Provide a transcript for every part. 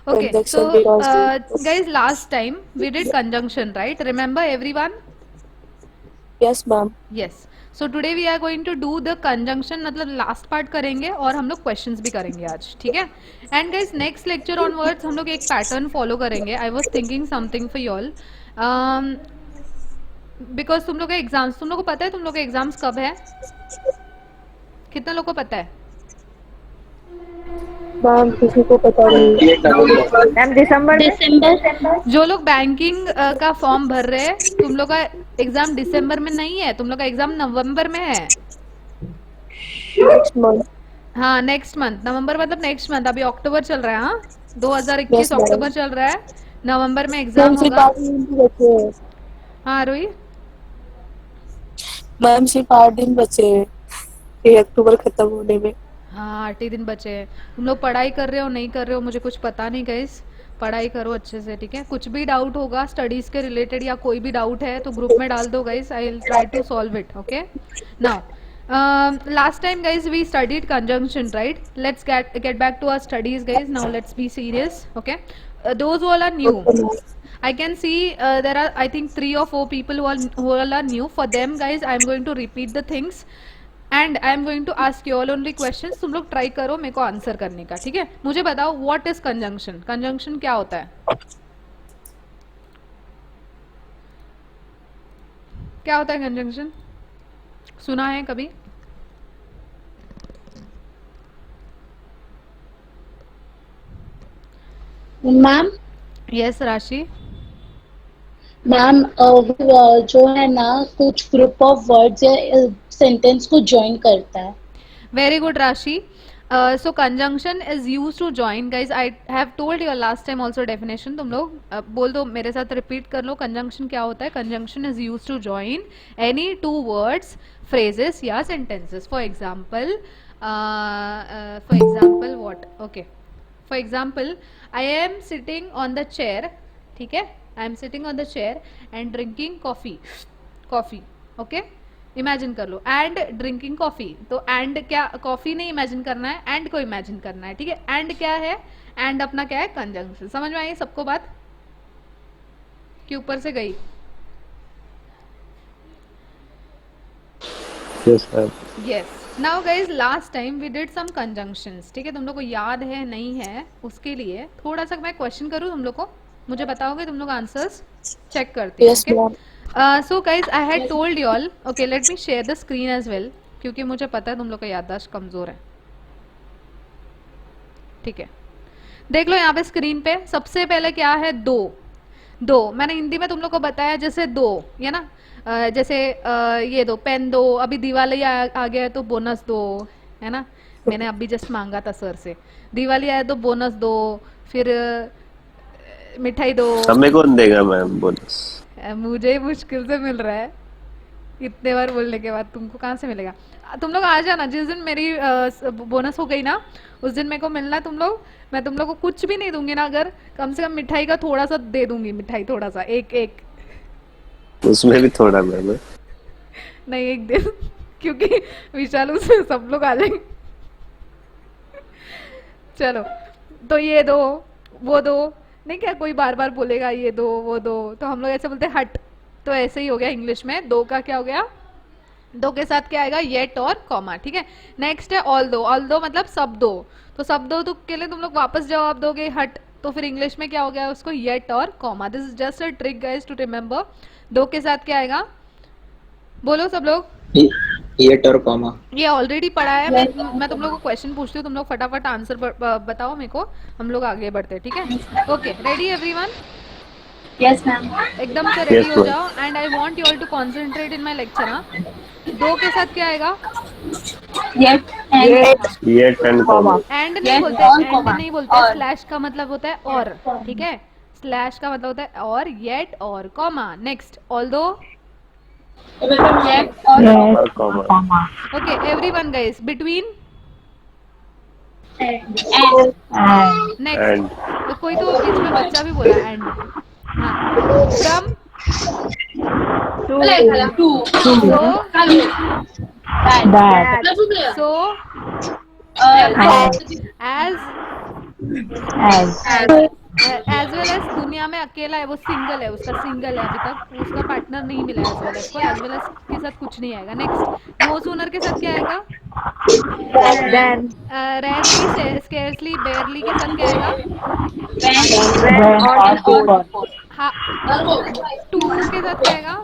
Okay, so Conjunction because guys, last time we did conjunction, right? Remember everyone? yes, ma'am. Yes. So today we are going to do the conjunction, मतलब last part करेंगे और हम लोग questions भी करेंगे आज, ठीक है? And guys next lecture onwards हम लोग एक पैटर्न फॉलो करेंगे. I was thinking something for you all, because तुम लोग के एग्जाम्स, तुम लोग को पता है तुम लोग के एग्जाम्स कब है? कितना लोग को पता है? मैम किसी को पता नहीं। मैम दिसंबर में। जो लोग बैंकिंग का फॉर्म भर रहे हैं, तुम लोग का एग्जाम दिसंबर में नहीं है, तुम लोग का एग्जाम नवंबर में है. Next month. हाँ, नेक्स्ट मंथ. नवंबर मतलब नेक्स्ट मंथ. अभी अक्टूबर चल रहा है. हाँ, 2021 यस मैम। अक्टूबर चल रहा है. नवंबर में मैम एग्जाम सिर्फ होगा. 8 दिन ही बचे हैं। हाँ रोही. मैम सिर्फ 8 दिन बचे हैं ये अक्टूबर खत्म होने में। हाँ, 8 ही दिन बचे हैं. तुम लोग पढ़ाई कर रहे हो नहीं कर रहे हो मुझे कुछ पता नहीं गाइस. पढ़ाई करो अच्छे से, ठीक है? कुछ भी डाउट होगा स्टडीज के रिलेटेड या कोई भी डाउट है तो ग्रुप में डाल दो guys. I will try to solve it. Okay. Now last time guys we studied conjunction, right? Let's get back to our studies guys. Now let's be serious. Okay. Those who all are new, okay ma'am. I can see there are I think 3 or 4 people who all are new. For them guys I am going to repeat the things and I am going to ask you all only questions. तुम लोग try करो मेरे को answer करने का, ठीक है? मुझे बताओ व्हाट इज कंजंक्शन. कंजंक्शन क्या होता है? क्या होता है कंजंक्शन? सुना है कभी? मैम यस राशि. मैम जो है ना कुछ ग्रुप ऑफ वर्ड्स या सेंटेंस को ज्वाइन करता है. Very good, Rashi. So conjunction is used to join, guys. I have told you last time also definition. तुम लोग बोल दो मेरे साथ, रिपीट कर लो. conjunction क्या होता है? conjunction is used to join any two words, phrases या sentences. For example what? Okay. For example, I am sitting on the chair. ठीक है? I am sitting on the chair and drinking coffee. Coffee. Okay? Imagine कर लो. And drinking coffee. तो and क्या, coffee नहीं imagine करना है, and को इमेजिन करना है, ठीक है? एंड क्या है? एंड अपना क्या है? कंजंक्शन. समझ में आई सबको बात कि ऊपर से गई? Yes ma'am. Yes. Now guys last time we did some conjunctions, ठीक है? तुम लोग को याद है नहीं है उसके लिए थोड़ा सा मैं क्वेश्चन करूँ तुम लोग को, मुझे बताओगे? तुम लोग आंसर्स चेक करते हो. Yes okay. Ma'am. So guys I had told you all. Okay, let me share the screen as well, क्योंकि मुझे पता है तुम लोग का याददाश्त कमज़ोर है, ठीक है? देख लो यहाँ पे स्क्रीन पे. सबसे पहले क्या है? दो. दो मैंने हिंदी में तुम लोग को बताया, जैसे दो, ये ना, जैसे ये दो पेन दो. अभी दिवाली आ गया है तो बोनस दो, है ना? मैंने अभी जस्ट मांगा था सर से. दिवाली आया तो बोनस दो, फिर मिठाई दो. हमें कौन देगा मैम बोनस? मुझे मुश्किल से मिल रहा है. इतने बार बोलने के बाद तुमको कहाँ से मिलेगा? तुम लोग आ जाना जिस दिन मेरी बोनस हो गई ना, उस दिन मेरे को मिलना है तुम लोग. मैं तुम लोग को कुछ भी नहीं दूंगी ना, अगर कम से कम मिठाई का थोड़ा सा दे दूंगी. मिठाई थोड़ा सा, एक एक. उसमें भी थोड़ा मैम. नहीं, एक दिन क्योंकि विशालू से सब लोग आ जाएंगे. चलो, तो ये दो वो दो. नहीं, क्या कोई बार बार बोलेगा ये दो वो दो, तो हम लोग ऐसे बोलते हैं हट. तो ऐसे ही हो गया इंग्लिश में. दो का क्या हो गया? दो के साथ क्या आएगा? येट और कॉमा, ठीक है? नेक्स्ट है ऑल दो. ऑल दो मतलब सब दो. तो सब दो तो के लिए तुम लोग वापस जवाब दोगे हट, तो फिर इंग्लिश में क्या हो गया उसको? येट और comma. This is just a trick guys to remember. Though के साथ क्या आएगा? बोलो सब लोग. येट और कॉमा. ये ऑलरेडी पढ़ा है. मैं तुम लोग को क्वेश्चन पूछती हूँ, तुम लोग फटाफट आंसर बताओ मेरे को. हम लोग आगे बढ़ते हैं, ठीक है? Okay, ready everyone? Yes ma'am. एकदम से रेडी Yes, हो ma'am. जाओ. And I want you all to concentrate in my lecture. हाँ, दो के साथ क्या आएगा? Yet and yet and comma. And नहीं Yes, बोलते, और एंड comma. नहीं बोलते. और. स्लैश का मतलब होता है और, ठीक है? स्लैश का मतलब होता है और. येट और कॉमा. Next although. येट और और comma. Okay everyone guys, between. And next. And. तो कोई तो बीच में बच्चा भी बोला एंड. हाँ, from. To so. That so. As. As well as दुनिया में अकेला है, वो सिंगल है, उसका सिंगल है, अभी तक उसका पार्टनर नहीं मिला एज वेल एज के साथ कुछ नहीं आएगा। नेक्स्ट, नो सूनर के साथ क्या आएगा? Then. रेयरली, स्केर्सली, बेयरली के साथ क्या आएगा? When or before. हाँ, टू के साथ क्या आएगा?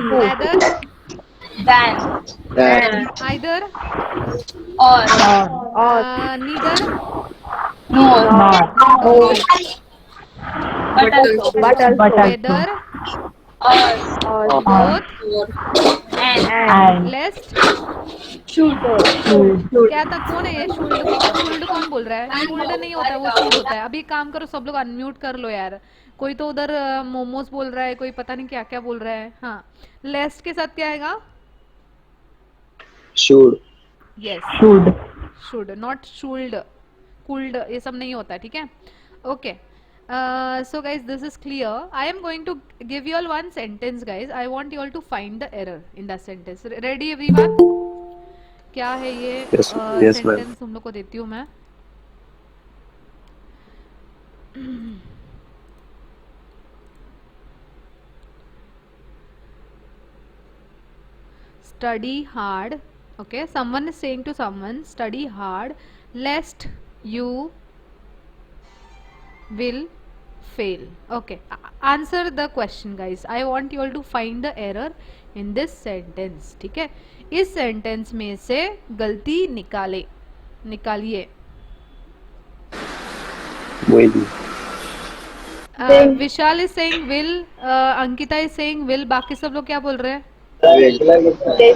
Neither, Then. Either, Or. Neither, But also. Whether, Or. Both, And. Lest. Should. क्या था, कौन है ये? शुल्ड कौन बोल रहा है? शुल्ड नहीं होता है, वो शुड होता है। अभी एक काम करो, सब लोग अनम्यूट कर लो यार। कोई तो उधर मोमोज बोल रहा है, कोई पता नहीं क्या क्या बोल रहा है। हाँ, लेस्ट के साथ क्या आएगा? Should. Yes, should, not should, cooled, ये सब नहीं होता है, ठीक है? Okay, so guys, this is clear. I am going to give you all one sentence, guys. I want you all to find the error in that sentence. Ready everyone? क्या है ये? Yes, yes, ma'am. सेंटेंस तुम लोग को देती हूँ मैं। Study hard. Okay, someone is saying to someone, study hard lest you will fail. Okay, answer the question, guys. I want you all to find the error in this sentence. ठीक है, इस sentence में से गलती निकालिए। Will. Vishal is saying will, Ankita is saying will, बाकी सब लोग क्या बोल रहे हैं? Will.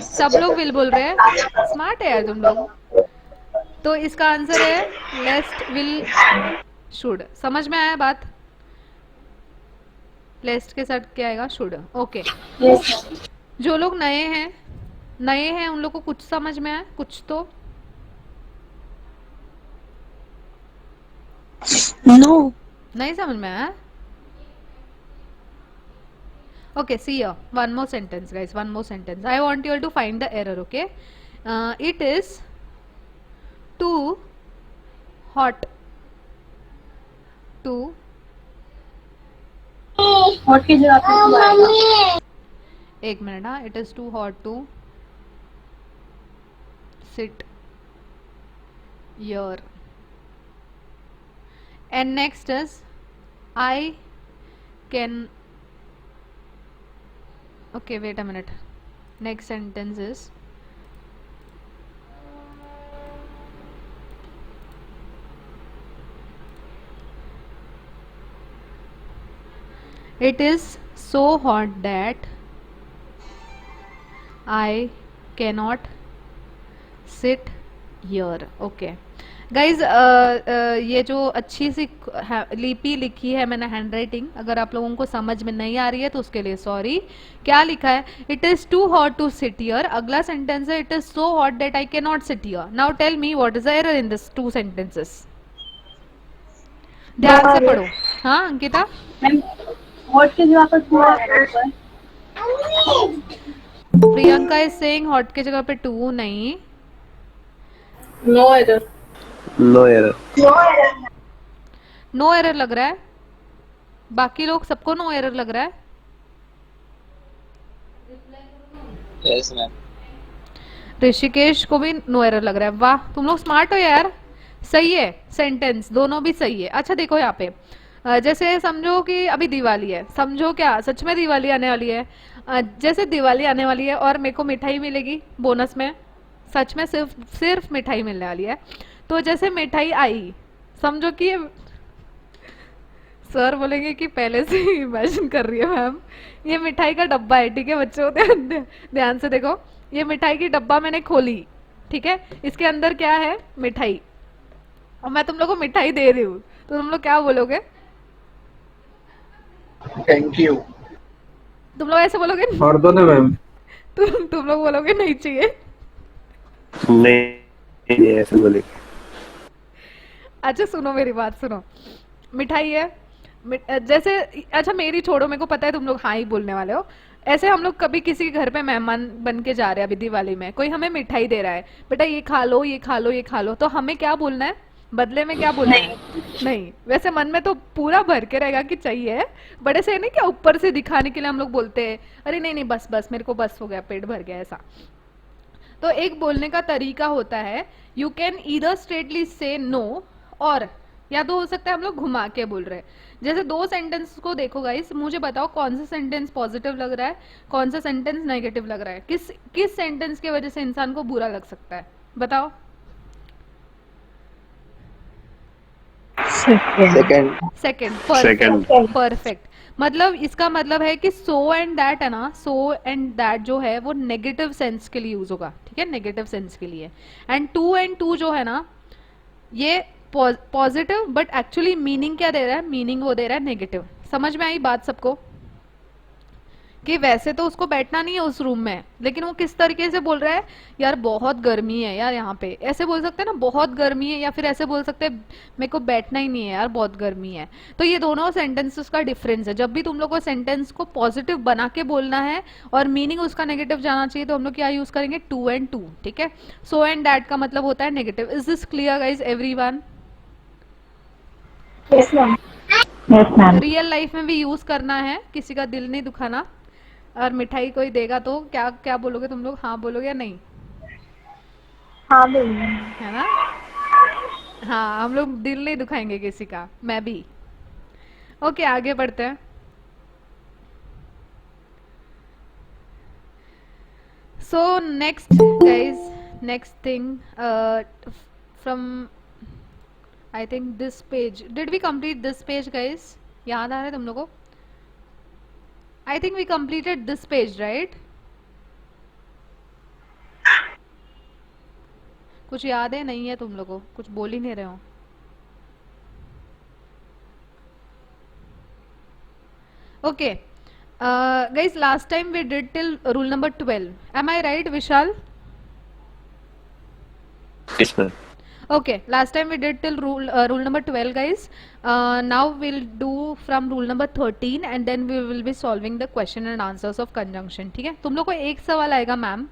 सब लोग विल बोल रहे हैं। स्मार्ट है यार तुम लोग। तो इसका आंसर है लेस्ट, विल, शुड। समझ में आया बात? लेस्ट के साथ क्या आएगा? शुड। ओके, जो लोग नए हैं उन लोग को कुछ समझ में आया? कुछ तो No. नहीं समझ में आया? Okay, see here, one more sentence, guys, one more sentence. I want you all to find the error. Okay, it is too hot to hot की जगह पे टू आएगा। एक मिनट, हाँ, it is too hot to sit here. And next is I can. Okay, wait a minute. Next sentence is it is so hot that I cannot sit here. Okay guys, ये जो अच्छी सी लिपि लिखी है मैंने, hand writing, अगर आप लोगों को समझ में नहीं आ रही है तो उसके लिए सॉरी। क्या लिखा है? It is too hot to sit here. अगला सेंटेंस है it is so hot that I can not sit here. Now tell me what is the error in this two sentences. ध्यान से पढ़ो। हाँ अंकिता? मैम हॉट की जगह पर to आएगा। प्रियंका इज सेइंग हॉट की जगह पे टू नहीं। No error. No error. No error लग रहा है। बाकी लोग सबको नो एरर लग रहा है। Yes, ma'am. ऋषिकेश को भी नो एरर लग रहा है। वाह, तुम लोग स्मार्ट हो यार। सही है, सेंटेंस दोनों भी सही है। अच्छा देखो यहाँ पे, जैसे समझो कि अभी दिवाली है, समझो क्या सच में दिवाली आने वाली है। जैसे दिवाली आने वाली है और मेरे को मिठाई मिलेगी बोनस में, सच में सिर्फ मिठाई मिलने वाली है। तो जैसे मिठाई आई, समझो कि सर बोलेंगे कि पहले से ही इमेजिन कर रही है मैम, ये मिठाई का डब्बा है, ठीक है बच्चों, ध्यान से देखो। ये मिठाई की डब्बा मैंने खोली, ठीक है, इसके अंदर क्या है? मिठाई, और मैं तुम लोग को मिठाई दे रही हूँ, तो तुम लोग क्या बोलोगे? Thank you. तुम लोग ऐसे बोलोगे? और दो ना मैम। तुम लोग बोलोगे नहीं चाहिए? नहीं, ऐसे बोले। अच्छा सुनो मेरी बात सुनो, मिठाई है, जैसे, अच्छा मेरी छोड़ो, मेरे को पता है तुम लोग हाँ ही बोलने वाले हो। ऐसे हम लोग कभी किसी के घर पे मेहमान बन के जा रहे हैं, अभी दिवाली में कोई हमें मिठाई दे रहा है, बेटा ये खा लो, ये खा लो, ये खा लो, तो हमें क्या बोलना है? बदले में क्या बोलना है? नहीं, वैसे मन में तो पूरा भर के रहेगा कि चाहिए, बट ऐसे नहीं क्या ऊपर से दिखाने के लिए हम लोग बोलते हैं अरे नहीं नहीं बस बस मेरे को बस हो गया, पेट भर गया, ऐसा। तो एक बोलने का तरीका होता है, यू कैन ईदर स्ट्रेटली से नो, और या तो हो सकता है हम लोग घुमा के बोल रहे हैं। जैसे दो सेंटेंस को देखो गाइस, मुझे बताओ कौन सा सेंटेंस पॉजिटिव लग रहा है, कौन सा सेंटेंस नेगेटिव लग रहा है, किस किस सेंटेंस की वजह से इंसान को बुरा लग सकता है, बताओ। Second. Second, Second. Perfect perfect. मतलब इसका मतलब है कि सो एंड दैट है ना, सो एंड दैट जो है वो नेगेटिव सेंस के लिए यूज होगा, ठीक है, नेगेटिव सेंस के लिए। एंड टू एंड टू जो है ना, ये पॉजिटिव, बट एक्चुअली मीनिंग क्या दे रहा है, मीनिंग वो दे रहा है नेगेटिव। समझ में आई बात सबको? कि वैसे तो उसको बैठना नहीं है उस रूम में, लेकिन वो किस तरीके से बोल रहा है, यार बहुत गर्मी है यार यहाँ पे, ऐसे बोल सकते हैं ना, बहुत गर्मी है, या फिर ऐसे बोल सकते हैं मेरे को बैठना ही नहीं है यार बहुत गर्मी है। तो ये दोनों सेंटेंसेस का डिफरेंस है। जब भी तुम लोग को सेंटेंस को पॉजिटिव बना के बोलना है और मीनिंग उसका नेगेटिव जाना चाहिए, तो हम लोग क्या यूज करेंगे, टू एंड टू, ठीक है। सो एंड दैट का मतलब होता है negative. Is this clear guys everyone? Yes, ma'am. Yes, ma'am. Real life में भी यूज करना है, किसी का दिल नहीं दुखाना। और मिठाई कोई देगा तो क्या क्या बोलोगे तुम लोग, हाँ बोलोगे या नहीं, हाँ बोलिए। है ना? हाँ, हम लोग दिल नहीं दुखाएंगे किसी का, मैं भी। ओके, आगे बढ़ते हैं। So next guys, next thing from I think this page, did we complete this page guys? याद आ रहा है तुम लोगों को? I think we completed this page, right? कुछ याद है नहीं है तुम लोगों को? कुछ बोल ही नहीं रहे हो। Okay, guys, last time we did till rule number 12. Am I right, Vishal? Yes, ma'am. Okay, last time we did till rule number 12 guys. Now we'll do from rule number 13 and then we will be solving the question and answers of conjunction, ठीक है। तुम लोग को एक सवाल आएगा ma'am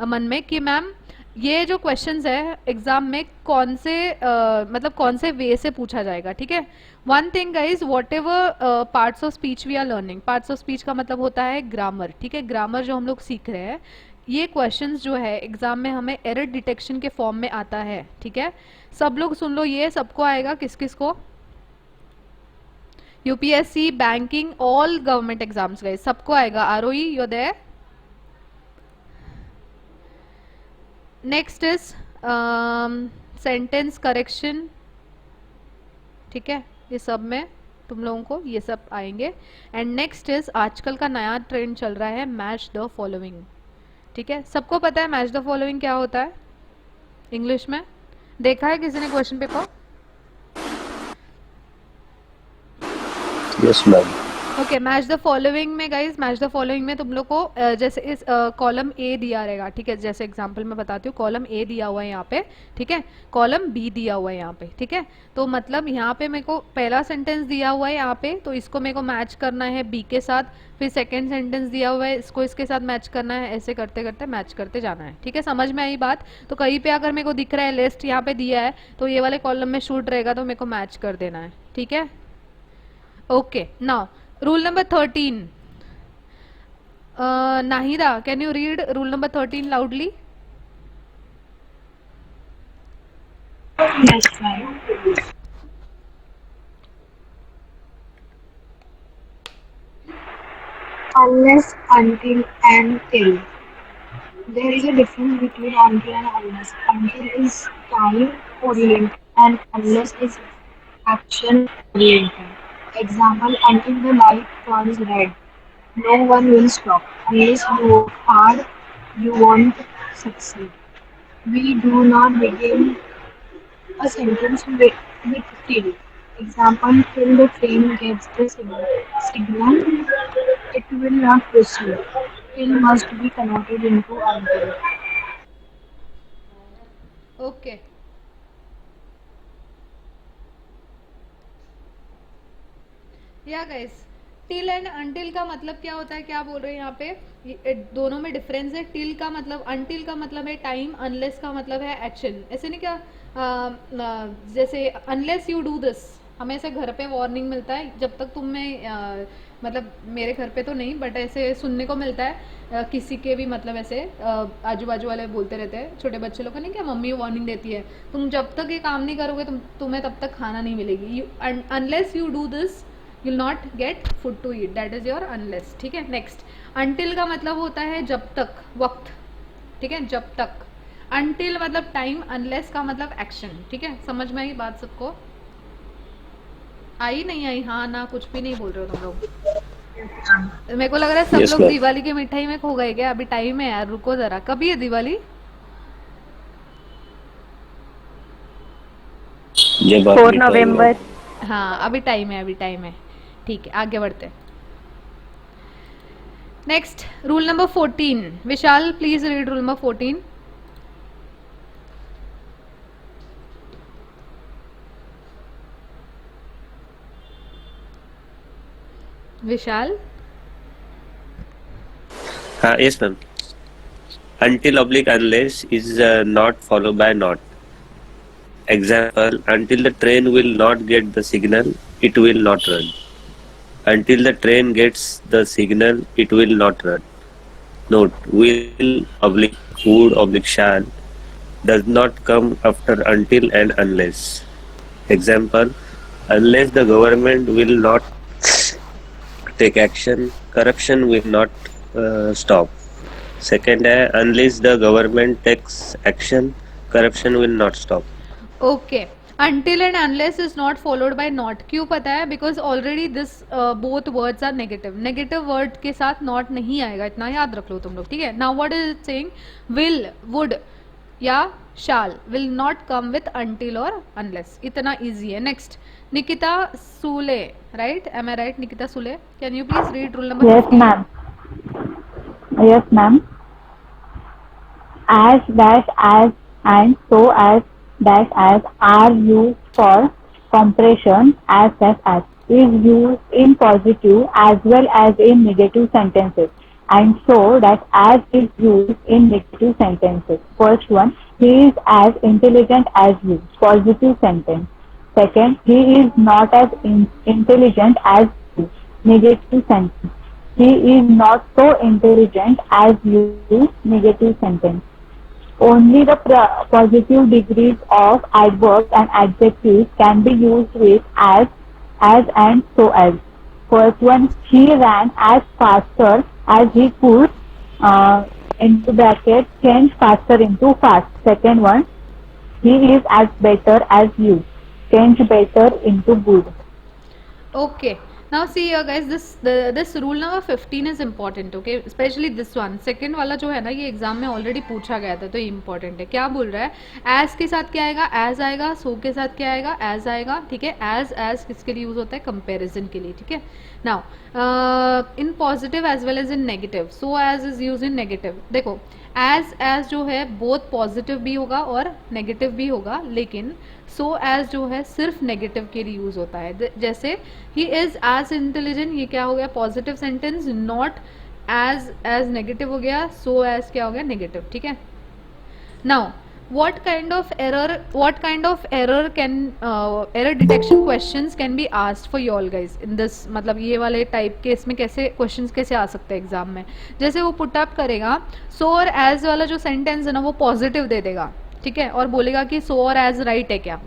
मन में कि मैम ये जो क्वेश्चंस है एग्जाम में कौन से मतलब कौन से वे से पूछा जाएगा, ठीक है। One thing guys, whatever parts of speech we are learning, parts of speech का मतलब होता है ग्रामर, ठीक है। ग्रामर जो हम लोग सीख रहे हैं, ये क्वेश्चंस जो है एग्जाम में हमें एरर डिटेक्शन के फॉर्म में आता है, ठीक है। सब लोग सुन लो, ये सबको आएगा, किस किस को? UPSC, banking, all government exams guys, सबको आएगा। आरओई, you are there? Next is sentence correction, ठीक है। ये सब में तुम लोगों को ये सब आएंगे। एंड नेक्स्ट इज आजकल का नया ट्रेंड चल रहा है, मैच द फॉलोइंग, ठीक है। सबको पता है मैच द फॉलोइंग क्या होता है इंग्लिश में? देखा है किसी ने question paper? Yes, ma'am. Okay, match the following में गाइज, मैच द फॉलोइंग में तुम लोग को जैसे इस कॉलम ए दिया रहेगा, ठीक है। जैसे एग्जांपल मैं बताती हूँ, कॉलम ए दिया हुआ है यहाँ पे, ठीक है, कॉलम बी दिया हुआ है यहाँ पे, ठीक है। तो मतलब यहाँ पे मेरे को पहला सेंटेंस दिया हुआ है यहाँ पे, तो इसको मेरे को मैच करना है बी के साथ। फिर सेकेंड सेंटेंस दिया हुआ है, इसको इसके साथ मैच करना है, ऐसे करते करते मैच करते जाना है, ठीक है। समझ में आई बात? तो कहीं पे अगर मेरे को दिख रहा है लिस्ट यहाँ पे दिया है, तो ये वाले कॉलम में शूट रहेगा, तो मेरे को मैच कर देना है, ठीक है। Okay, now rule number 13. Nahida, can you read rule number 13 loudly? Yes, ma'am. Unless, until, and till. There is a difference between until and unless. Until is time oriented and unless is action oriented. Example, until the light turns red, no one will stop. Unless you work hard, you won't succeed. We do not begin a sentence with till. Example, till the train gets the signal, it will not proceed. Till must be converted into until. Okay. या guys, till and until का मतलब क्या होता है, क्या बोल रहे हैं यहाँ पे? दोनों में डिफरेंस है। टिल का मतलब, अनटिल का मतलब है टाइम, अनलेस का मतलब है एक्शन। ऐसे नहीं क्या जैसे अनलेस यू डू दिस, हमें ऐसे घर पे वार्निंग मिलता है जब तक तुम्हें मतलब मेरे घर पे तो नहीं बट ऐसे सुनने को मिलता है किसी के भी मतलब ऐसे आजू बाजू वाले बोलते रहते हैं छोटे बच्चे लोग को, नहीं क्या मम्मी वार्निंग देती है तुम जब तक ये काम नहीं करोगे तुम्हें तब तक खाना नहीं मिलेगी, unless you do this you'll not get food to eat, that is your unless. ठीक है. नेक्स्ट, until का मतलब होता है जब तक, वक्त. ठीक है, जब तक. until मतलब टाइम, unless का मतलब एक्शन. ठीक है, समझ में आई बात सबको? आई नहीं आई? हाँ ना, कुछ भी नहीं बोल रहे हो तुम लोग. मेरे को लग रहा है सब Yes, लोग ma'am. दिवाली की मिठाई में खो गए क्या? अभी टाइम है यार, रुको जरा. कभी है दिवाली? जब आप 4 मिठाई नवंबर। हाँ अभी टाइम है, अभी टाइम है. ठीक है, आगे बढ़ते हैं. Next, rule number 14. Vishal please read rule number 14. Vishal. Yes, ma'am. Until oblique unless is not followed by not. Example, until the train will not get the signal, it will not run. Until the train gets the signal, it will not run. Note, will oblique would oblique shall does not come after until and unless. Example, unless the government will not take action, corruption will not stop. Second है, unless the government takes action, corruption will not stop. Okay. until and unless is not followed by not. क्यों पता है? Because already this both words are negative. Negative word के साथ not नहीं आएगा, इतना याद रख लो तुम लोग. ठीक है. Now what is it saying? Will, would या shall will not come with until और unless. इतना इजी है. Next, Nikita Sule, right? Am I right? Nikita Sule, can you please read rule number? Yes, ma'am. Yes, ma'am. As, dash, as, and so as, dash, as are used for compression as, dash, as is used in positive as well as in negative sentences, and so that as is used in negative sentences. First one, he is as intelligent as you. Positive sentence. Second, he is not as intelligent as you. Negative sentence. He is not so intelligent as you. Negative sentence. Only the positive degrees of adverbs and adjectives can be used with as, and so as. First one, he ran as faster as he could, into bracket, change faster into fast. Second one, he is as better as you. Change better into good. Okay. Now see here guys, this rule number 15 is important. Okay, especially this one. Second वाला जो है ना, ये exam में already पूछा गया था, तो ये इंपॉर्टेंट है. क्या बोल रहा है? एज के साथ क्या आएगा? एज आएगा. सो के साथ क्या आएगा? एज आएगा. ठीक है. एज किसके लिए यूज होता है? कंपैरिजन के लिए. ठीक है. Now in positive as well as in negative. So as is use in negative. देखो, एज जो है बोथ पॉजिटिव भी होगा और नेगेटिव भी होगा, लेकिन सो एज जो है सिर्फ नेगेटिव के लिए यूज होता है. जैसे ही इज एज इंटेलिजेंट, ये क्या हो गया? Positive sentence. Not as negative हो गया. सो एज क्या हो गया? नेगेटिव. ठीक है. Now what kind of error can error detection questions can be asked for you all guys in this, मतलब ये वाले टाइप के इसमें कैसे क्वेश्चंस कैसे आ सकते हैं एग्जाम में? जैसे वो पुट अप करेगा, सो और एज वाला जो सेंटेंस है ना वो पॉजिटिव दे देगा. ठीक है. और बोलेगा कि सो और एज राइट है क्या?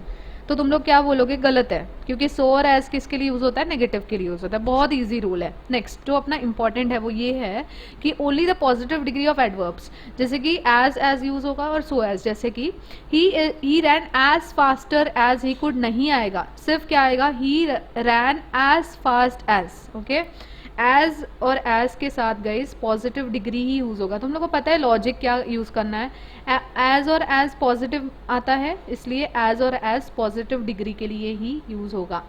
तो तुम लोग क्या बोलोगे? गलत है, क्योंकि सो और एज किसके लिए यूज होता है? नेगेटिव के लिए यूज होता है. बहुत इजी रूल है. नेक्स्ट जो अपना इंपॉर्टेंट है वो ये है कि only the positive degree of adverbs, जैसे कि एज यूज होगा और सो एज. जैसे कि he ran as faster as he could नहीं आएगा, सिर्फ क्या आएगा? He ran as fast as. Okay. As और एज के साथ गाइस पॉजिटिव डिग्री ही यूज होगा. तुम लोग को पता है लॉजिक क्या यूज करना है? एज और एज पॉजिटिव आता है, इसलिए एज और एज पॉजिटिव डिग्री के लिए ही यूज होगा.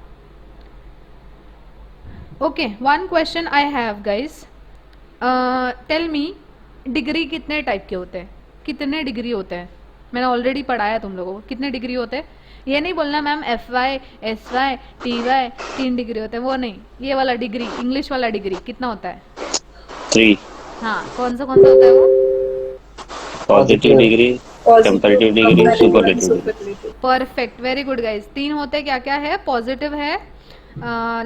Okay. One question I have guys. Tell me, degree कितने टाइप के होते हैं? कितने डिग्री होते हैं? मैंने ऑलरेडी पढ़ाया तुम लोगों को. कितने डिग्री होते हैं? ये नहीं बोलना ma'am F Y S Y T Y 3 degree होते हैं, वो नहीं. ये वाला डिग्री, इंग्लिश वाला डिग्री कितना होता है? 3. हाँ, कौन सा होता है वो? Positive degree, comparative degree, superlative degree. Perfect, very good guys. 3 होते हैं, क्या क्या है? पॉजिटिव है,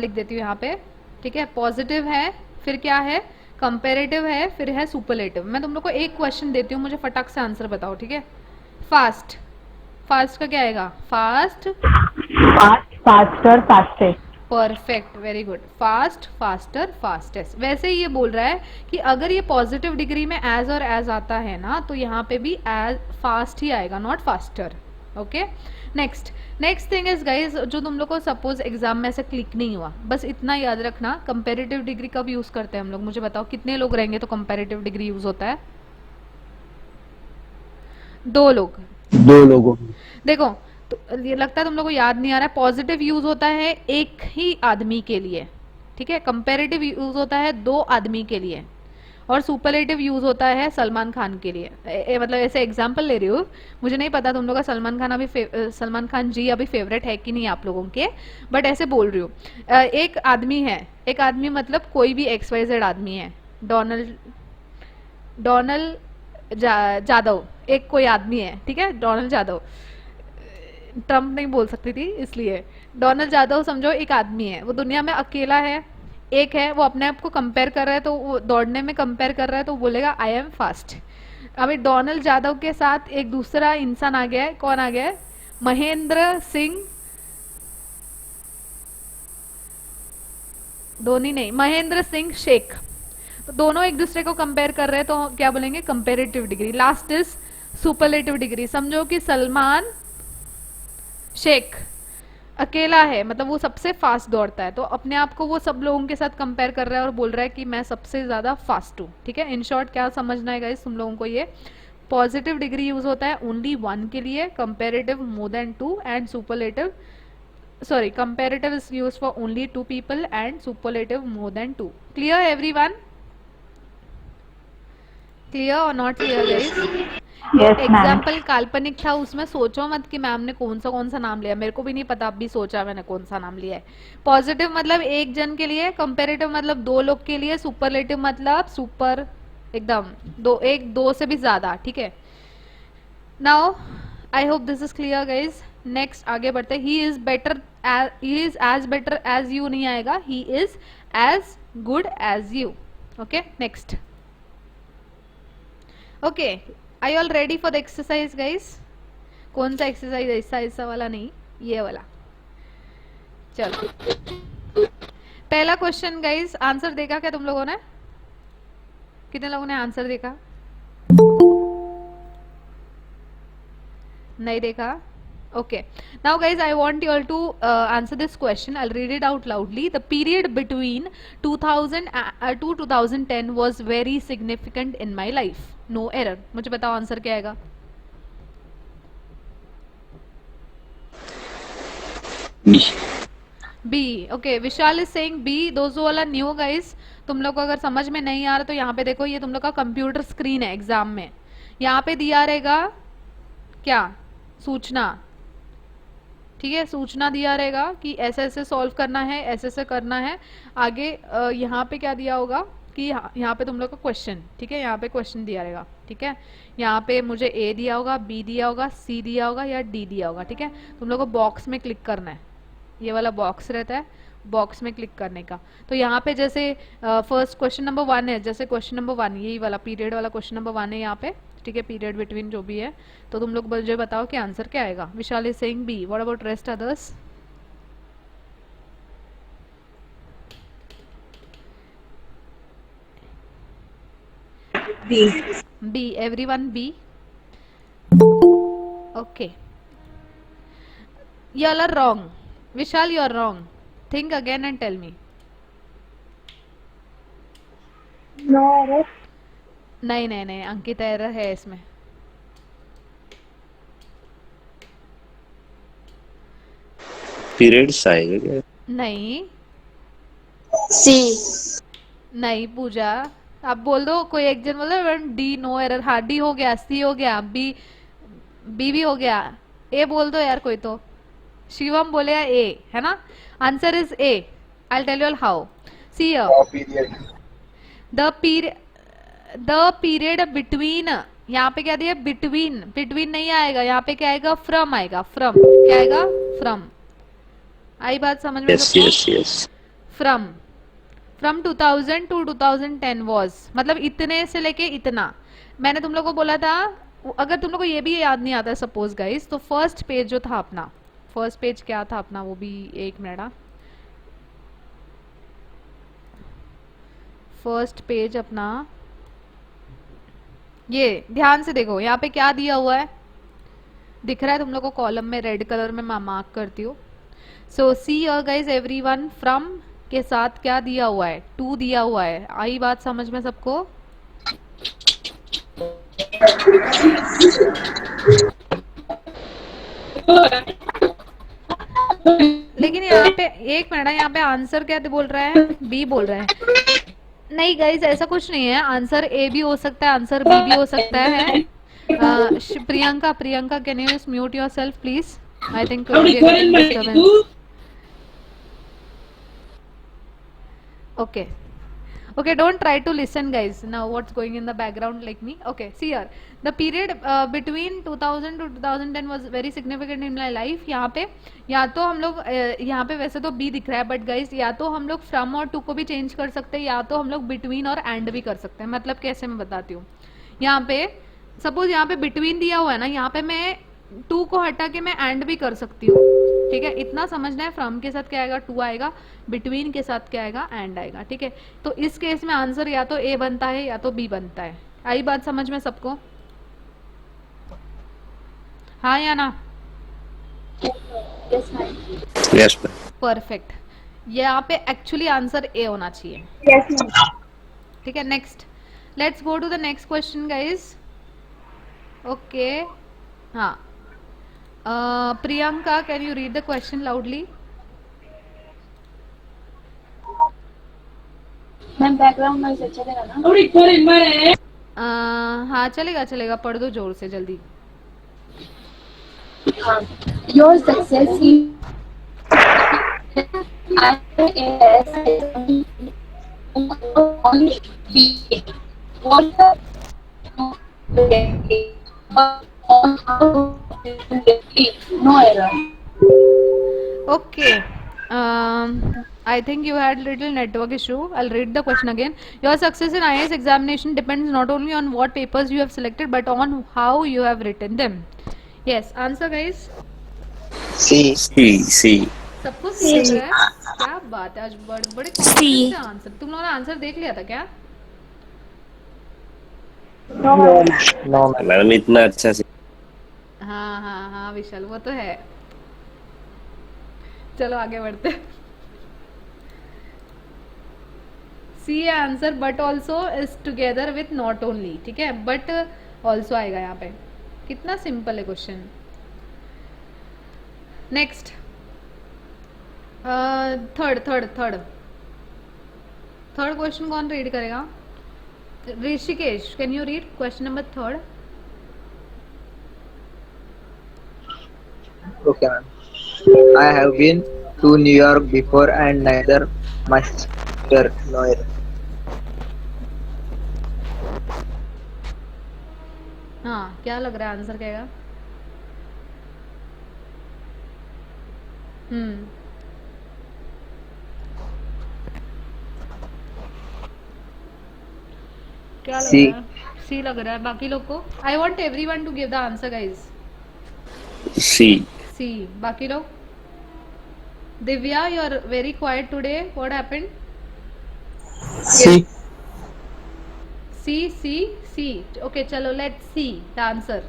लिख देती हूँ यहाँ पे, ठीक है, पॉजिटिव है, फिर क्या है? कंपेरेटिव है, फिर है सुपरलेटिव। मैं तुम लोग को एक क्वेश्चन देती हूँ, मुझे फटाक से आंसर बताओ, ठीक है? फास्ट, फास्ट का क्या आएगा? Fast, Fast, faster, fastest. Perfect, very good. Fast, faster, fastest. वैसे ही ये बोल रहा है कि अगर ये पॉजिटिव डिग्री में एज और एज आता है ना, तो यहाँ पे भी एज फास्ट ही आएगा, not faster. Okay, next next thing is guys, जो तुम लोग को सपोज एग्जाम में ऐसे क्लिक नहीं हुआ, बस इतना याद रखना, कंपेरेटिव डिग्री कब यूज करते हैं हम लोग? मुझे बताओ, कितने लोग रहेंगे तो कंपेरेटिव डिग्री यूज होता है? 2 लोग। 2 लोगों की। देखो, तो ये लगता है तुम लोग को याद नहीं आ रहा है। पॉजिटिव यूज होता है एक ही आदमी के लिए, ठीक है? कंपेरेटिव यूज होता है 2 आदमी के लिए, और सुपरलेटिव यूज होता है सलमान खान के लिए। मतलब ऐसे एग्जांपल ले रही हूँ, मुझे नहीं पता तुम लोग का सलमान खान अभी सलमान खान जी अभी फेवरेट है कि नहीं आप लोगों के, बट ऐसे बोल रही हूँ। एक आदमी है, एक आदमी मतलब कोई भी XYZ आदमी है, डोनाल्ड जादव, एक कोई आदमी है, ठीक है? डोनाल्ड जादव, ट्रम्प नहीं बोल सकती थी इसलिए, डोनाल्ड जादव समझो एक आदमी है, वो दुनिया में अकेला है, एक है, वो अपने आप को कंपेयर कर रहा है, तो वो दौड़ने में कंपेयर कर रहा है, तो बोलेगा आई एम फास्ट। अभी डोनाल्ड जादव के साथ एक दूसरा इंसान आ गया है, कौन आ गया है? महेंद्र सिंह धोनी नहीं, महेंद्र सिंह शेख। तो दोनों एक दूसरे को कंपेयर कर रहे हैं, तो क्या बोलेंगे? Comparative degree. Last is superlative degree. समझो कि सलमान शेख अकेला है, मतलब वो सबसे फास्ट दौड़ता है, तो अपने आप को वो सब लोगों के साथ कंपेयर कर रहा है और बोल रहा है कि मैं सबसे ज़्यादा फास्ट हूँ, ठीक है? इन शॉर्ट क्या समझना है गाइस तुम लोगों को? ये पॉजिटिव डिग्री यूज होता है ओनली 1 के लिए, comparative more than 2, and superlative, sorry, comparative is used for only 2 people and superlative more than 2. Clear everyone? Clear or not clear guys? Yes, ma'am. Example काल्पनिक था, उसमें सोचो मत कि मैम ने कौन सा नाम लिया, मेरे को भी नहीं पता, अब भी सोचा मैंने कौन सा नाम लिया है। पॉजिटिव मतलब एक जन के लिए, कंपेरेटिव मतलब 2 लोग के लिए, सुपरलेटिव मतलब सुपर, एकदम 2 से भी ज्यादा, ठीक है? Now I hope this is clear guys. Next आगे बढ़ते हैं। He is as better as you नहीं आएगा, he is as good as you. Okay, next. Okay, I all ready for the exercise guys? कौन सा एक्सरसाइज? ऐसा वाला नहीं, ये वाला। चलो, पहला क्वेश्चन गाइज, आंसर देखा क्या तुम लोगों ने? कितने लोगों ने आंसर देखा? नहीं देखा? Okay, now guys I want you all to answer this question. I'll read it out loudly. The period between 2000 to 2010 was very significant in my life. No error. मुझे बताओ आंसर क्या आएगा? B. Okay, Vishal is saying B. Those who are new guys, तुम लोग को अगर समझ में नहीं आ रहा तो यहाँ पे देखो, ये तुम लोग का कंप्यूटर स्क्रीन है एग्जाम में, यहाँ पे दिया रहेगा क्या? सूचना, ठीक है? सूचना दिया रहेगा कि ऐसे ऐसे सॉल्व करना है, ऐसे ऐसे करना है। आगे यहाँ पे क्या दिया होगा कि यहाँ पे तुम लोग का क्वेश्चन, ठीक है? यहाँ पे क्वेश्चन दिया रहेगा, ठीक है? यहाँ पे मुझे A दिया होगा, B दिया होगा, C दिया होगा या D दिया होगा, ठीक है? तुम लोग को बॉक्स में क्लिक करना है, ये वाला बॉक्स रहता है, बॉक्स में क्लिक करने का। तो यहाँ पे जैसे फर्स्ट क्वेश्चन नंबर 1 है, जैसे क्वेश्चन नंबर 1 यही वाला पीरियड वाला क्वेश्चन नंबर 1 है यहाँ पे, ठीक है? पीरियड बिटवीन जो भी है, तो तुम लोग मुझे बताओ कि आंसर क्या आएगा? Vishal is saying b, what about rest others? B, everyone b? Okay, you all are wrong. Vishal, you are wrong. Think again and tell me. No error. नहीं नहीं नहीं, अंकित एरर है इसमें। पीरियड्स आएगा क्या? नहीं C. नहीं पूजा, आप बोल दो, कोई एक जन बोलो डी, नो एरर। हाँ, डी हो गया, सी हो गया, बी भी हो गया, ए बोल दो यार कोई तो। शिवम बोले ए, है ना? Answer is A. I tell you all how. See the period between यहाँ पे क्या दिया, बिटवीन, बिटवीन नहीं आएगा, यहाँ पे क्या आएगा, फ्रॉम आएगा, फ्रॉम क्या आएगा, फ्रॉम। आई बात समझ में Yes, सबको? yes, yes. From, from 2000 to 2010 was, मतलब इतने से लेके इतना। मैंने तुम लोग को बोला था, अगर तुम लोग को ये भी याद नहीं आता सपोज गाइस, तो फर्स्ट पेज जो था अपना, फर्स्ट पेज क्या था अपना, वो भी एक मिनट, फर्स्ट पेज अपना, ये ध्यान से देखो यहाँ पे क्या दिया हुआ है, दिख रहा है तुम लोग को कॉलम में, रेड कलर में मैं मार्क करती हूँ। सो सी गाइज एवरीवन, फ्रॉम के साथ क्या दिया हुआ है, टू दिया हुआ है। आई बात समझ में सबको? लेकिन यहाँ पे एक मिनट, यहाँ पे आंसर क्या बोल रहा है, बी बोल रहा है। नहीं गाइज ऐसा कुछ नहीं है, आंसर ए भी हो सकता है, आंसर बी भी हो सकता है। Priyanka, Priyanka can you mute your self please, I think disturbance. Okay, okay, don't try to listen guys now what's going in the background like me. Okay, see here, the period between 2000 to 2010 was very significant in my life. यहाँ पे या तो हम लोग यहाँ पे वैसे तो बी दिख रहा है, बट गाइज या तो हम लोग फ्रॉम और टू को भी चेंज कर सकते हैं, या तो हम लोग बिटवीन और एंड भी कर सकते हैं। मतलब कैसे, मैं बताती हूँ। यहाँ पे सपोज यहाँ पे बिटवीन दिया हुआ है ना, यहाँ पे मैं टू को हटा के मैं एंड भी कर सकती हूँ, ठीक है। इतना समझना है, फ्रॉम के साथ क्या आएगा, टू आएगा, बिटवीन के साथ क्या आएगा, एंड आएगा, ठीक है। तो इस केस में आंसर या तो ए बनता है या तो बी बनता है। आई बात समझ में सबको? हाँ या ना? Yes, ma'am. परफेक्ट, यहाँ पे एक्चुअली आंसर ए होना चाहिए, Yes, ma'am. ठीक है। Next, let's go to the next question guys. Okay, हाँ, Priyanka can you read the question loudly? Ma'am background noise अच्छा चलेगा ना? हाँ चलेगा चलेगा, पढ़ दो जोर से जल्दी। Your success in IAS only be what no error. Okay. I think you had little network issue. I'll read the question again. Your success in IAS examination depends not only on what papers you have selected, but on how you have written them. Yes. Answer, guys. C. C, C. सबको सी लग रहा है? क्या बात है, आज बड़े बड़े कॉन्फिडेंस से आंसर। तुम लोगों ने आंसर देख लिया था क्या? No, ma'am. मैडम इतना अच्छा से हाँ हाँ हाँ विशाल, वो तो है। चलो आगे बढ़ते। सी है answer, but also is together with not only, ठीक है, बट ऑल्सो आएगा यहाँ पे। कितना सिंपल है क्वेश्चन। नेक्स्ट, थर्ड क्वेश्चन कौन रीड करेगा? Rishikesh, can you read question number third? Okay, ma'am. I have been to New York before and neither my sister nor हाँ, क्या लग रहा है आंसर क्या आएगा? क्या लग C. रहा है? सी लग रहा है। बाकी लोग को, I want everyone to give the answer guys. C. C, बाकी लोग? Divya, you are very quite today, what happened? C. C, okay चलो लेट्स सी द आंसर।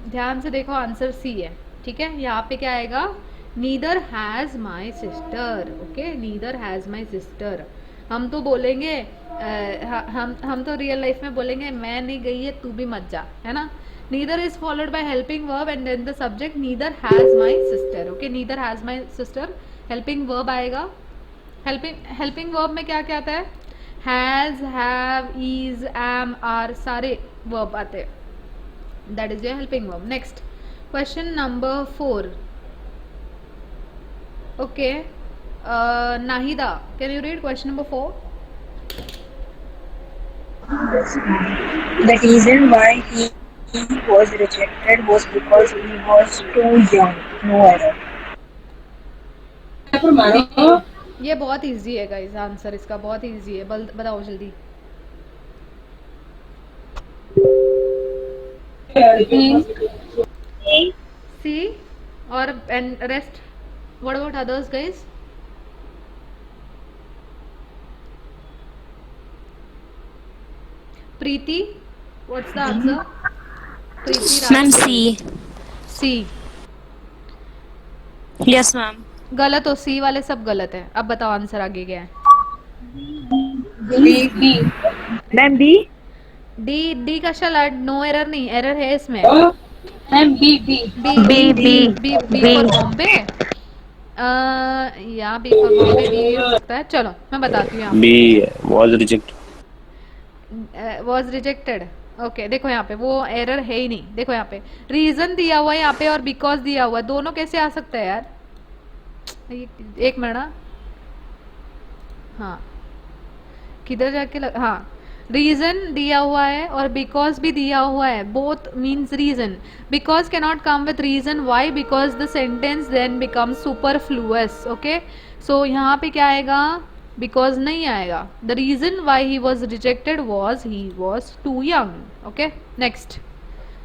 ध्यान से देखो, आंसर सी है, ठीक है। यहाँ पे क्या आएगा? Neither has my sister, okay, neither has my sister. हम तो बोलेंगे हम तो रियल लाइफ में बोलेंगे मैं नहीं गई है तू भी मत जा, है ना। Neither is followed by helping verb and then the subject neither has my sister, okay, neither has my sister. Helping verb आएगा। हेल्पिंग वर्ब में क्या क्या आता है? Has, have, is, am, are, सारे वर्ब आते हैं, that is your helping verb. Next, question number 4, okay, Nahida, can you read question number 4? Yes, ma'am. The reason why he was rejected was because he was too young. No error. ये बहुत easy है guys, answer इसका बहुत easy है, बताओ जल्दी। C और and rest, what about others guys? Preeti, what's the answer? Preeti ma'am C. C yes ma'am. गलत हो, सी वाले सब गलत है। अब बताओ आंसर आगे क्या है? Ma'am B. डी, डी का शल, नो एरर नहीं, एरर है इसमें। Ma'am B B B B B B B for Bombay, या बी फॉर बॉम्बे भी हो सकता है। चलो मैं बताती हूँ यहाँ बी was rejected. पे वॉज रिजेक्टेड। ओके देखो यहाँ पे वो एरर है ही नहीं, देखो यहाँ पे रीजन दिया हुआ है यहाँ पे और बिकॉज दिया हुआ है, दोनों कैसे आ सकता है यार? एक मिनट ना, हाँ किधर जाके हाँ, रीजन दिया हुआ है और बिकॉज भी दिया हुआ है, both means reason. Because can not come with reason, why? Because the sentence then become superfluous. Okay, so यहाँ पे क्या आएगा? बिकॉज नहीं आएगा। The reason why he was rejected was he was too young. Okay next,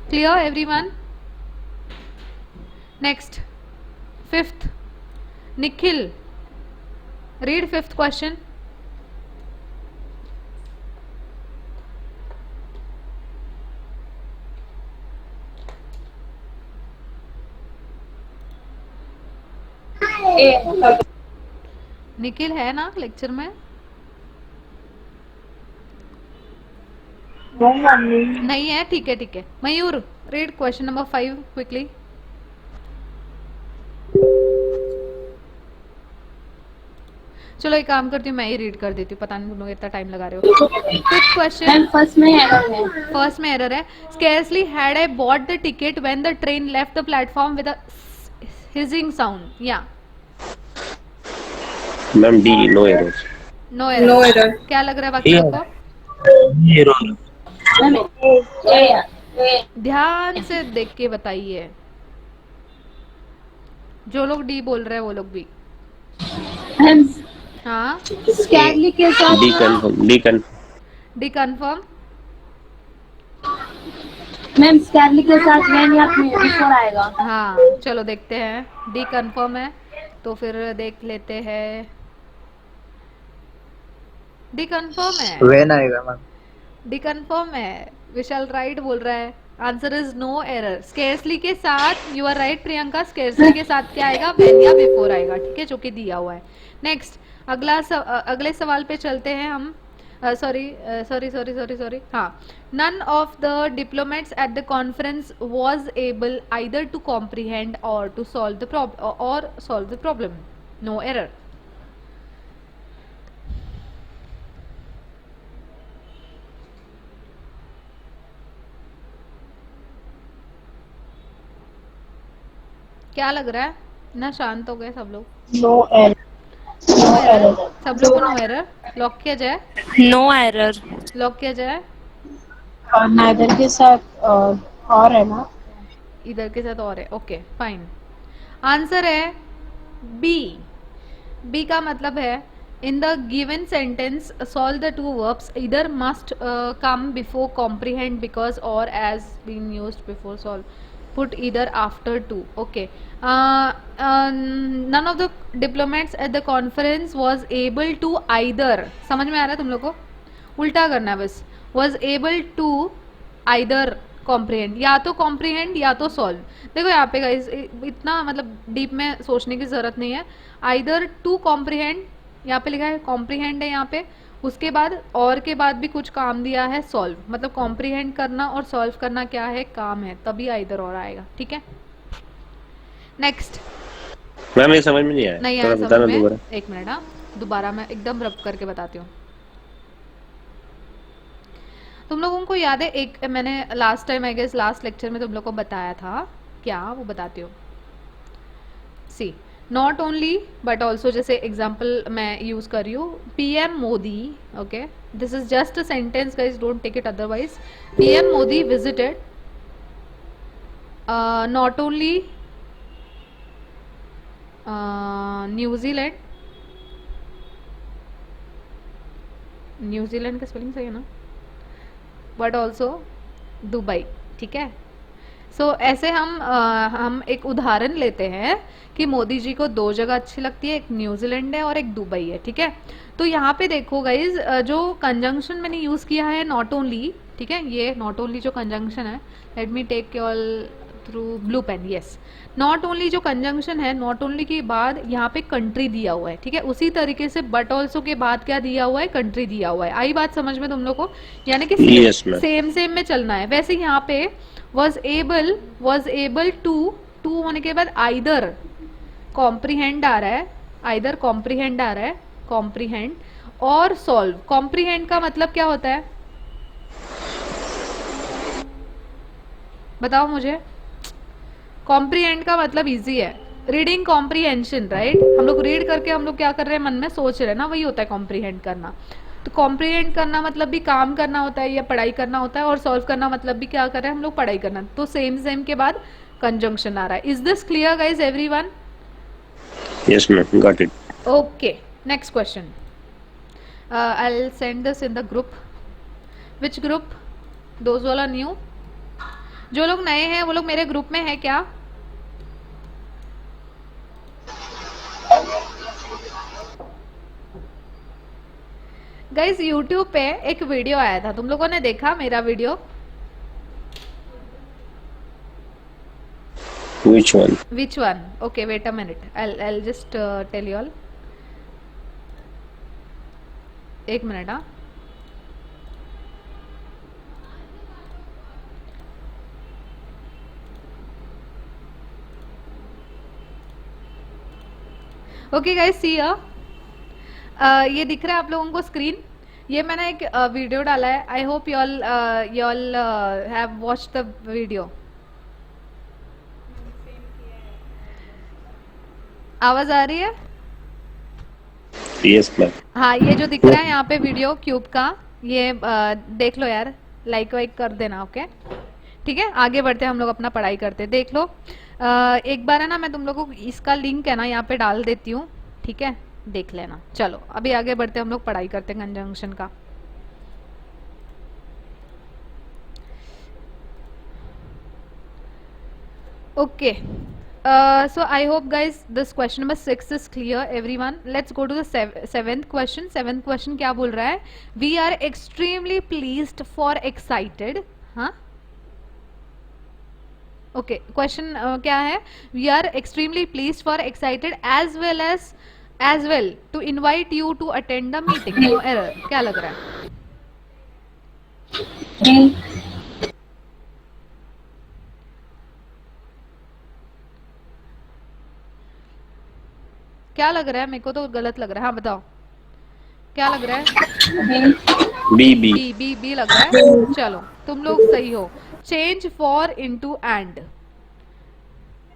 clear everyone? Next fifth, Nikhil read fifth question. Nikhil है ना lecture में? No, mummy. नहीं है, ठीक है ठीक है। मयूर रीड क्वेश्चन नंबर 5 क्विकली। चलो एक काम करती हूँ, मैं ही रीड कर देती हूँ, पता नहीं तुम लोग इतना टाइम लगा रहे हो। फिफ्थ क्वेश्चन, फर्स्ट में एरर है। फर्स्ट में एरर है। Scarcely had I bought the ticket when the train left the platform with a hissing sound. या ma'am d, no error. No error. क्या लग रहा है बाकी लोग को? ध्यान से देख के बताइए, जो लोग डी बोल रहे हैं वो लोग भी। हाँ स्कैरली के साथ d confirm, d confirm. Ma'am scarcely के साथ व्हेन या बिफोर आएगा। हाँ चलो देखते हैं, डी कंफर्म है तो फिर देख लेते हैं। डी कंफर्म है, वेन आएगा मैम। डी कंफर्म है। विशाल राइट बोल रहा है, answer is no error. Scarcely के साथ, you are right Priyanka, scarcely के साथ क्या आएगा? व्हेन या बिफोर आएगा, ठीक है, जो कि दिया हुआ है। नेक्स्ट अगले सवाल पे चलते हैं हम। सॉरी हाँ, none of the diplomats at the conference was able either to comprehend और to solve the problem. No error. क्या लग रहा है? ना शांत हो गए सब लोग। No error. नो एरर, सब लोग को नो एरर। लॉक किया जाए? No error. लॉक किया जाए? नाइदर के साथ और है ना? इधर के साथ और है, ओके फाइन। आंसर है बी। बी का मतलब है in the given sentence solve the two verbs either must come before comprehend because और as been used before solve, put either after to. Okay, none of the diplomats at the conference was able to either, समझ में आ रहा है तुम लोग को? उल्टा करना है बस, was able to either comprehend, या तो comprehend या तो solve। देखो यहाँ पे गाइस इतना मतलब डीप में सोचने की जरूरत नहीं है। either to comprehend, यहाँ पे लिखा है comprehend है यहाँ पे, उसके बाद और के बाद भी कुछ काम दिया है सॉल्व, मतलब कॉम्प्रीहेंड करना और सॉल्व करना क्या है? काम है, तभी इधर और आएगा, ठीक है। नेक्स्ट। मैम ये समझ में नहीं आया, नहीं थोड़ा आया बताना समझ में? दोबारा। एक मिनट, हाँ दोबारा मैं एकदम रब करके बताती हूँ। तुम लोगों को याद है एक मैंने last time I guess last lecture में तुम लोग को बताया था, क्या वो बताती हूँ। See not only but also, जैसे एग्जाम्पल मैं यूज कर रही हूँ, PM Modi, okay, this is just a sentence guys, don't take it otherwise. PM Modi visited not only New Zealand, New Zealand का स्पेलिंग सही है ना, बट ऑल्सो दुबई. ठीक है, सो ऐसे हम एक उदाहरण लेते हैं कि मोदी जी को दो जगह अच्छी लगती है, एक न्यूजीलैंड है और एक दुबई है. ठीक है, तो यहाँ पे देखो गाइज, जो कंजंक्शन मैंने यूज किया है नॉट ओनली, ठीक है, ये नॉट ओनली जो कंजंक्शन है, let me take all through blue pen. Yes, not only जो कंजंक्शन है, नॉट ओनली के बाद यहाँ पे कंट्री दिया हुआ है. ठीक है, उसी तरीके से बट ऑल्सो के बाद क्या दिया हुआ है, कंट्री दिया हुआ है. आई बात समझ में तुम लोग को, यानी कि Yes, ma'am. सेम सेम में चलना है. वैसे यहाँ पे was able to होने के बाद आइदर कॉम्प्रीहेंड आ रहा है, आइदर कॉम्प्रीहेंड आ रहा है, कॉम्प्रीहेंड और सॉल्व. कॉम्प्रीहेंड का मतलब क्या होता है, बताओ मुझे. कॉम्प्रीहेंड का मतलब इजी है, रीडिंग कॉम्प्रीहेंशन, राइट. हम लोग रीड करके हम लोग क्या कर रहे हैं, मन में सोच रहे हैं ना, वही होता है कॉम्प्रीहेंड करना. तो कॉम्प्रीहेंड करना मतलब भी काम करना होता है या पढ़ाई करना होता है, और सॉल्व करना मतलब भी क्या कर रहे हैं हम लोग, पढ़ाई करना. तो सेम सेम के बाद कंजंक्शन आ रहा है. Is this clear guys everyone? Yes, ma'am. Got it. Okay, next question. I will send this in the group. Which group? Those वाला न्यू, जो लोग नए हैं वो लोग मेरे ग्रुप में है क्या? गाइज यूट्यूब पे एक वीडियो आया था, तुम लोगों ने देखा मेरा video? Which one? Which one? Okay, wait a minute. I'll just tell you all. एक मिनट. हाँ, ओके गाइस, सी ये दिख रहा है आप लोगों को स्क्रीन? ये मैंने एक वीडियो डाला है. I hope you all have watched the video. आवाज आ रही है? Yes, ma'am. हाँ, ये जो दिख रहा है यहाँ पे वीडियो क्यूब का, ये देख लो यार, लाइक वाइक कर देना. ओके, ठीक है, आगे बढ़ते हैं हम लोग, अपना पढ़ाई करते हैं. देख लो, एक बार है ना, मैं तुम लोगों को इसका लिंक है ना यहाँ पे डाल देती हूँ. ठीक है, देख लेना. चलो अभी आगे बढ़ते हैं, हम लोग पढ़ाई करते हैं कंजंक्शन का. Okay, so I hope guys this question number 6 is clear everyone. Let's go to the seventh question. Seventh question क्या बोल रहा है? We are extremely pleased for excited. हाँ, ओके, क्वेश्चन क्या है? We are extremely pleased for excited as well to invite you to attend the meeting. No error. क्या लग रहा है? क्या लग रहा है? मेरे को तो गलत लग रहा है. हाँ बताओ, क्या लग रहा है? बी लग रहा है. चलो तुम लोग सही हो. Change for into and.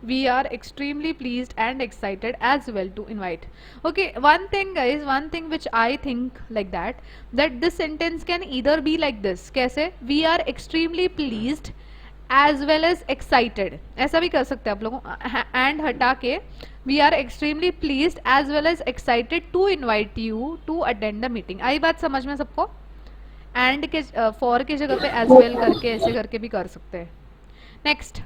We are extremely pleased and excited as well to invite. Okay, one thing guys, one thing which I think like that this sentence can either be like this. कैसे? We are extremely pleased as well as excited. ऐसा भी कर सकते हैं आप लोगों, and हटा के we are extremely pleased as well as excited to invite you to attend the meeting. आई बात समझ में सबको? and के for की जगह पे as well करके ऐसे करके भी कर सकते हैं. Next,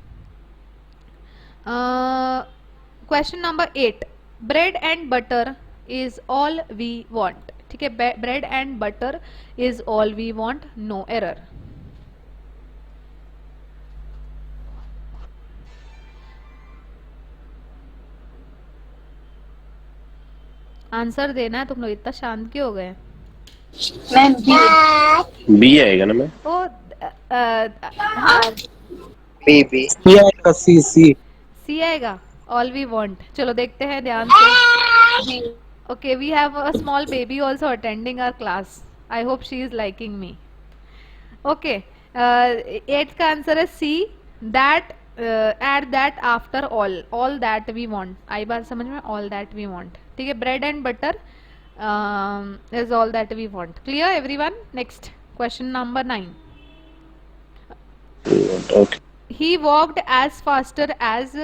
question number 8. Bread and butter is all we want. ठीक है, bread and butter is all we want. No error. Answer देना है तुम लोग, इतना शांत क्यों हो गए? बी आएगा ना मैम? ओ हाँ, बी. सी आएगा. All we want. चलो देखते हैं ध्यान से. Okay, we have a small baby also attending our class. I hope she is liking me. Okay, 8th का आंसर है C. That at that after all that we want, आई बात समझ में, ऑल दैट वी वांट, ठीक है, bread and butter is all that we want, clear everyone. Next question number 9, Okay. he walked as faster as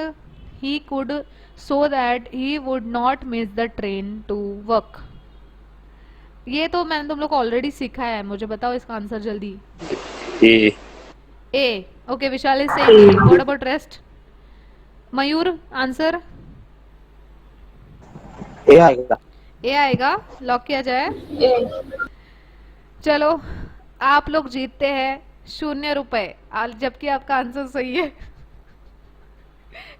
he could so that he would not miss the train to work। ये तो मैंने तुम लोग को already सीखा है, मुझे बताओ इसका आंसर जल्दी। A. A, okay, Vishal is saying A, what about rest? Mayur answer A आएगा। ए आएगा, लॉक किया जाए। चलो आप लोग जीतते हैं 0 रुपए, जबकि आपका आंसर सही है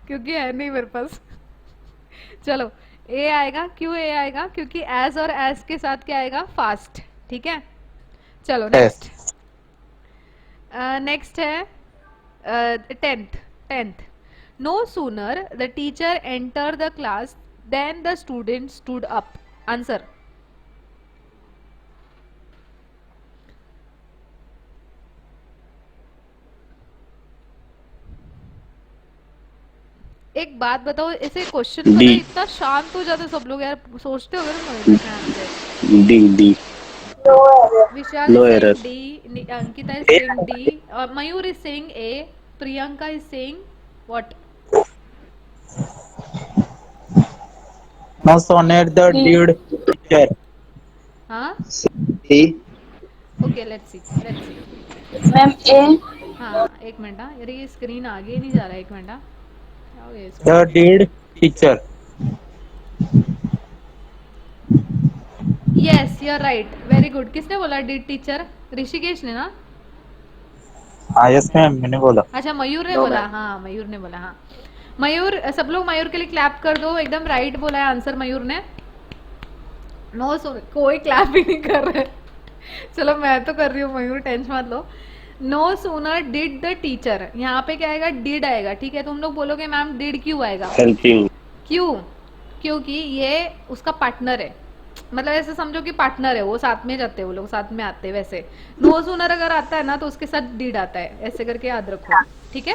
क्योंकि है नहीं मेरे पास। चलो ए आएगा, क्यों ए आएगा? क्योंकि एज और एज के साथ क्या आएगा? फास्ट, ठीक है। चलो नेक्स्ट, नेक्स्ट है 10th। No sooner the teacher enter the class then the student stood up. Answer एक बात बताओ, ऐसे क्वेश्चन पता D. इतना शांत हो जाते सब लोग यार, सोचते हो D. D. Vishal No is error. saying D, Ankita is saying D, Mayur is saying A, Priyanka is saying what? No sooner the did teacher. हाँ, C. Okay, let's see. Ma'am A. हाँ एक minute, हाँ यार ये screen आगे ही नहीं जा रहा है, एक मिनट, हाँ क्या हो गया इसको? The did teacher. Yes you are right, very good. किसने बोला डिड टीचर? ऋषिकेश ने ना? हाँ यस मैम, मैंने बोला। अच्छा मयूर ने No, बोला, ma'am. हाँ मयूर ने बोला, हाँ मयूर, सब लोग मयूर के लिए क्लैप कर दो, एकदम राइट बोला है आंसर मयूर ने। नो सुन, कोई क्लैप ही नहीं कर रहे। चलो मैं तो कर रही हूँ मयूर, टेंशन मत लो। No sooner did the teacher, यहाँ पे क्या आएगा? डिड आएगा, ठीक है। तुम लोग बोलोगे मैम डिड क्यों आएगा? Helping. क्यों? क्योंकि ये उसका पार्टनर है, मतलब ऐसे समझो कि पार्टनर है, वो साथ में जाते हैं, वो लोग साथ में आते हैं। वैसे नो सूनर अगर आता है ना तो उसके साथ डिड आता है, ऐसे करके याद रखो, ठीक है।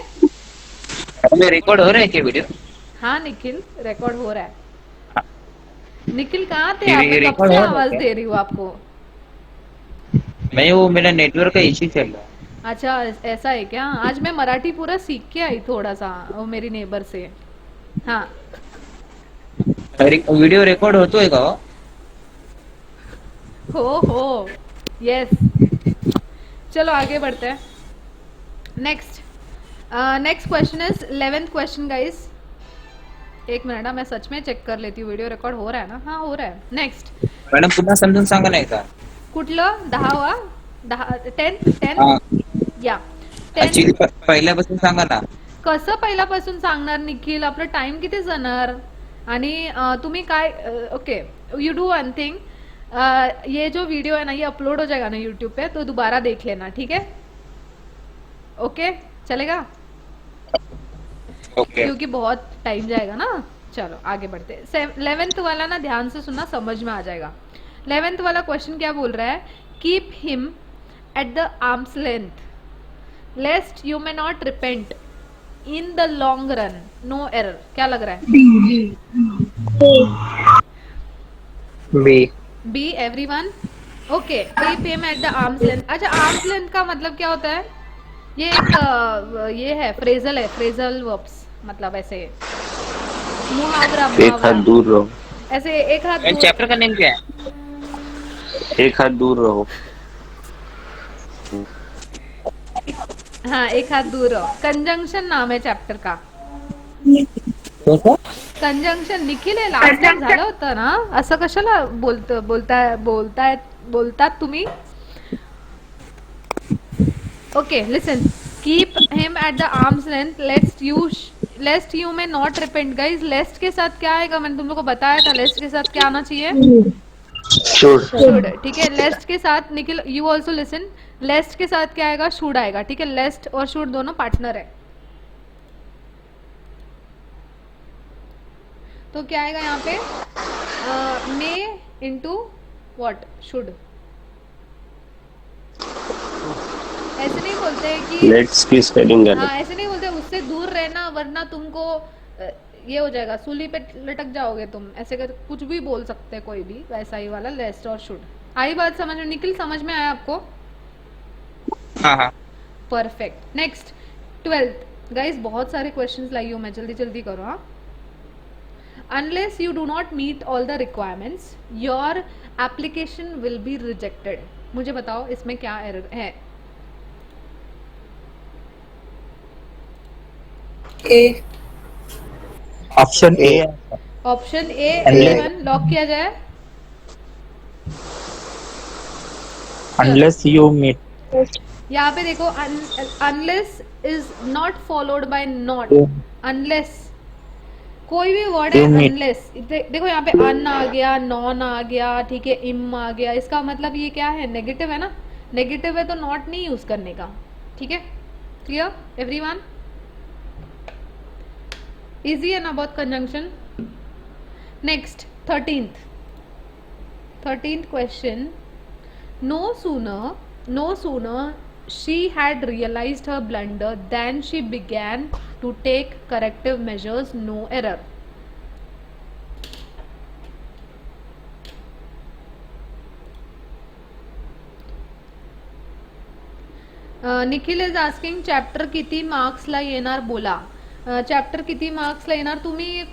में रिकॉर्ड हो रहा है क्या वीडियो? हाँ निखिल, रिकॉर्ड हो रहा है। निखिल कहाँ थे ये आप? मैं कब record से हो रहा है आवाज क्या? दे रही हूँ आपको। मैं वो मेरा नेटवर्क का इश्यू चल रहा है। अच्छा ऐसा है क्या? आज मैं मराठी पूरा सीख के आई थोड़ा सा, वो मेरी नेबर से। हाँ वीडियो रिकॉर्ड होतो है का? हो यस। चलो आगे बढ़ते हैं। Next question is 11th question guys. एक मिनट, मैं सच में चेक कर लेती हूँ वीडियो रिकॉर्ड हो रहा है ना? हाँ हो रहा है। नेक्स्ट, मॅडम पुन्हा समजून सांगा नाही का? कुठलं 10वा? 10th हा. या 10th ऍक्च्युली पहिल्यापासून सांगा ना. कसं पहिल्यापासून सांगणार निखिल? आपलं टाइम किती जाणार? आणि तुम्ही काय, okay you do one thing, ये जो वीडियो है ना ये अपलोड हो जाएगा ना यूट्यूब पे, तो दोबारा देख लेना, ठीक है? ओके चलेगा? ओके. क्योंकि बहुत टाइम जाएगा ना। चलो आगे बढ़ते हैं। 11th वाला ना ध्यान से सुनना, समझ में आ जाएगा। 11th वाला क्वेश्चन क्या बोल रहा है? Keep him at the arms length lest you may not repent in the long run, no error. क्या लग रहा है? B. B everyone? Okay, keep him at the arms length. अच्छा आर्म्स लेंथ का मतलब क्या होता है? ये एक ये है फ्रेजल है, फ्रेजल वर्ब्स, मतलब ऐसे मुहावरा एक हाथ दूर रहो, ऐसे एक हाथ दूर। चैप्टर का नेम क्या है? एक हाथ दूर रहो। हाँ एक हाथ दूर रहो, कंजंक्शन नाम है चॅप्टर का। कंजंक्शन निखिल आहे, लास्ट टाइम झालं होतं ना? असं कशाला बोलतात तुम्ही? Okay listen, keep him at the arms length lest you may not repent. Guys lest के साथ क्या आएगा? मैंने तुम लोग को बताया था लेस्ट के साथ क्या आना चाहिए? शुड, ठीक है। लेस्ट के साथ निखिल यू ऑल्सो लिसन, लेस्ट के साथ क्या आएगा? शुड आएगा, ठीक है। लेस्ट और शुड दोनों पार्टनर है, तो क्या आएगा यहाँ पे? मे इंटू वॉट? शुड। ऐसे नहीं बोलते कि लेट्स की स्पेलिंग गलत. हाँ, ऐसे नहीं बोलते उससे दूर रहना वरना तुमको ये हो जाएगा, सूली पे लटक जाओगे तुम, ऐसे कर कुछ भी बोल सकते हैं कोई भी, वैसा ही वाला लेस्ट और शुड. आई बात समझ में? निखिल समझ में आया आपको? हाँ हाँ. परफेक्ट. नेक्स्ट 12th गाइस, बहुत सारे क्वेश्चंस लाई हूँ मैं, जल्दी जल्दी करो. हाँ, unless you do not meet all the requirements your application will be rejected. मुझे बताओ इसमें क्या एरर है? A. Option A. Option A Unless- A1 lock किया जाए. Unless you meet. यहाँ पे देखो, unless is not followed by not. Unless कोई भी वर्ड है, You meet. अनलेस देखो यहाँ पे अन आ गया, नॉन आ गया, ठीक है, इम आ गया, इसका मतलब ये क्या है? नेगेटिव है ना. नेगेटिव है तो नॉट नहीं यूज करने का. ठीक है, क्लियर एवरीवन? इजी है ना बहुत conjunction. Next 13th question. No sooner she had realized her blunder than she began to take corrective measures. No error. Nikhil is asking chapter किती मार्क्सला येणार बोला. चॅप्टर किती मार्क्सला येणार? तुम्ही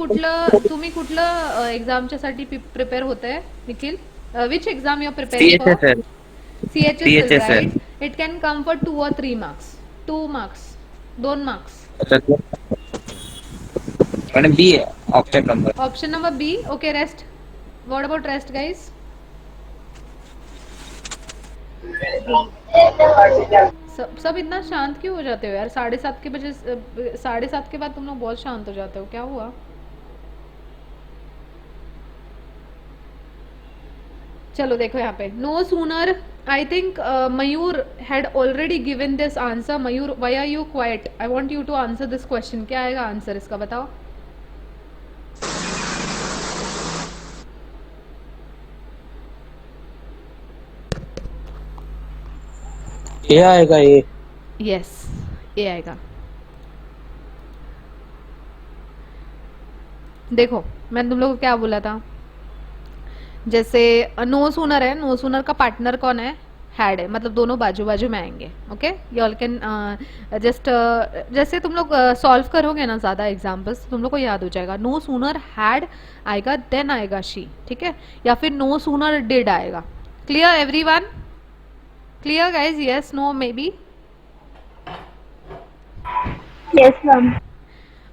कुठलं एक्झामच्या साठी प्रिपेअर होताय Nikhil? Which exam you are preparing for? CHSL, right? It can come for 2 or 3 marks. 2 marks. 2 marks. Madam B है option number. Option number B. Okay, rest. What about rest, guys? सब इतना शांत क्यों हो जाते हो यार? 7:30 के बजे, 7:30 के बाद तुम लोग बहुत शांत हो जाते हो, क्या हुआ? चलो देखो यहाँ पे. No sooner, I think Mayur had already given this answer. Mayur, why are you quite? I want you to answer this question. क्या आएगा आंसर इसका, बताओ. ए आएगा. ए. यस, ये आएगा. देखो मैंने तुम लोग को क्या बोला था. जैसे नो सूनर है, नो सूनर का पार्टनर कौन है? हैड है, मतलब दोनों बाजू बाजू में आएंगे. Okay, you all can just जैसे तुम लोग सॉल्व करोगे ना ज़्यादा एग्जाम्पल्स, तुम लोग को याद हो जाएगा. नो सूनर हैड आएगा, देन आएगा शी. ठीक है, या फिर नो सूनर डिड आएगा. Clear everyone? Clear guys? Yes, no, maybe? Yes, ma'am.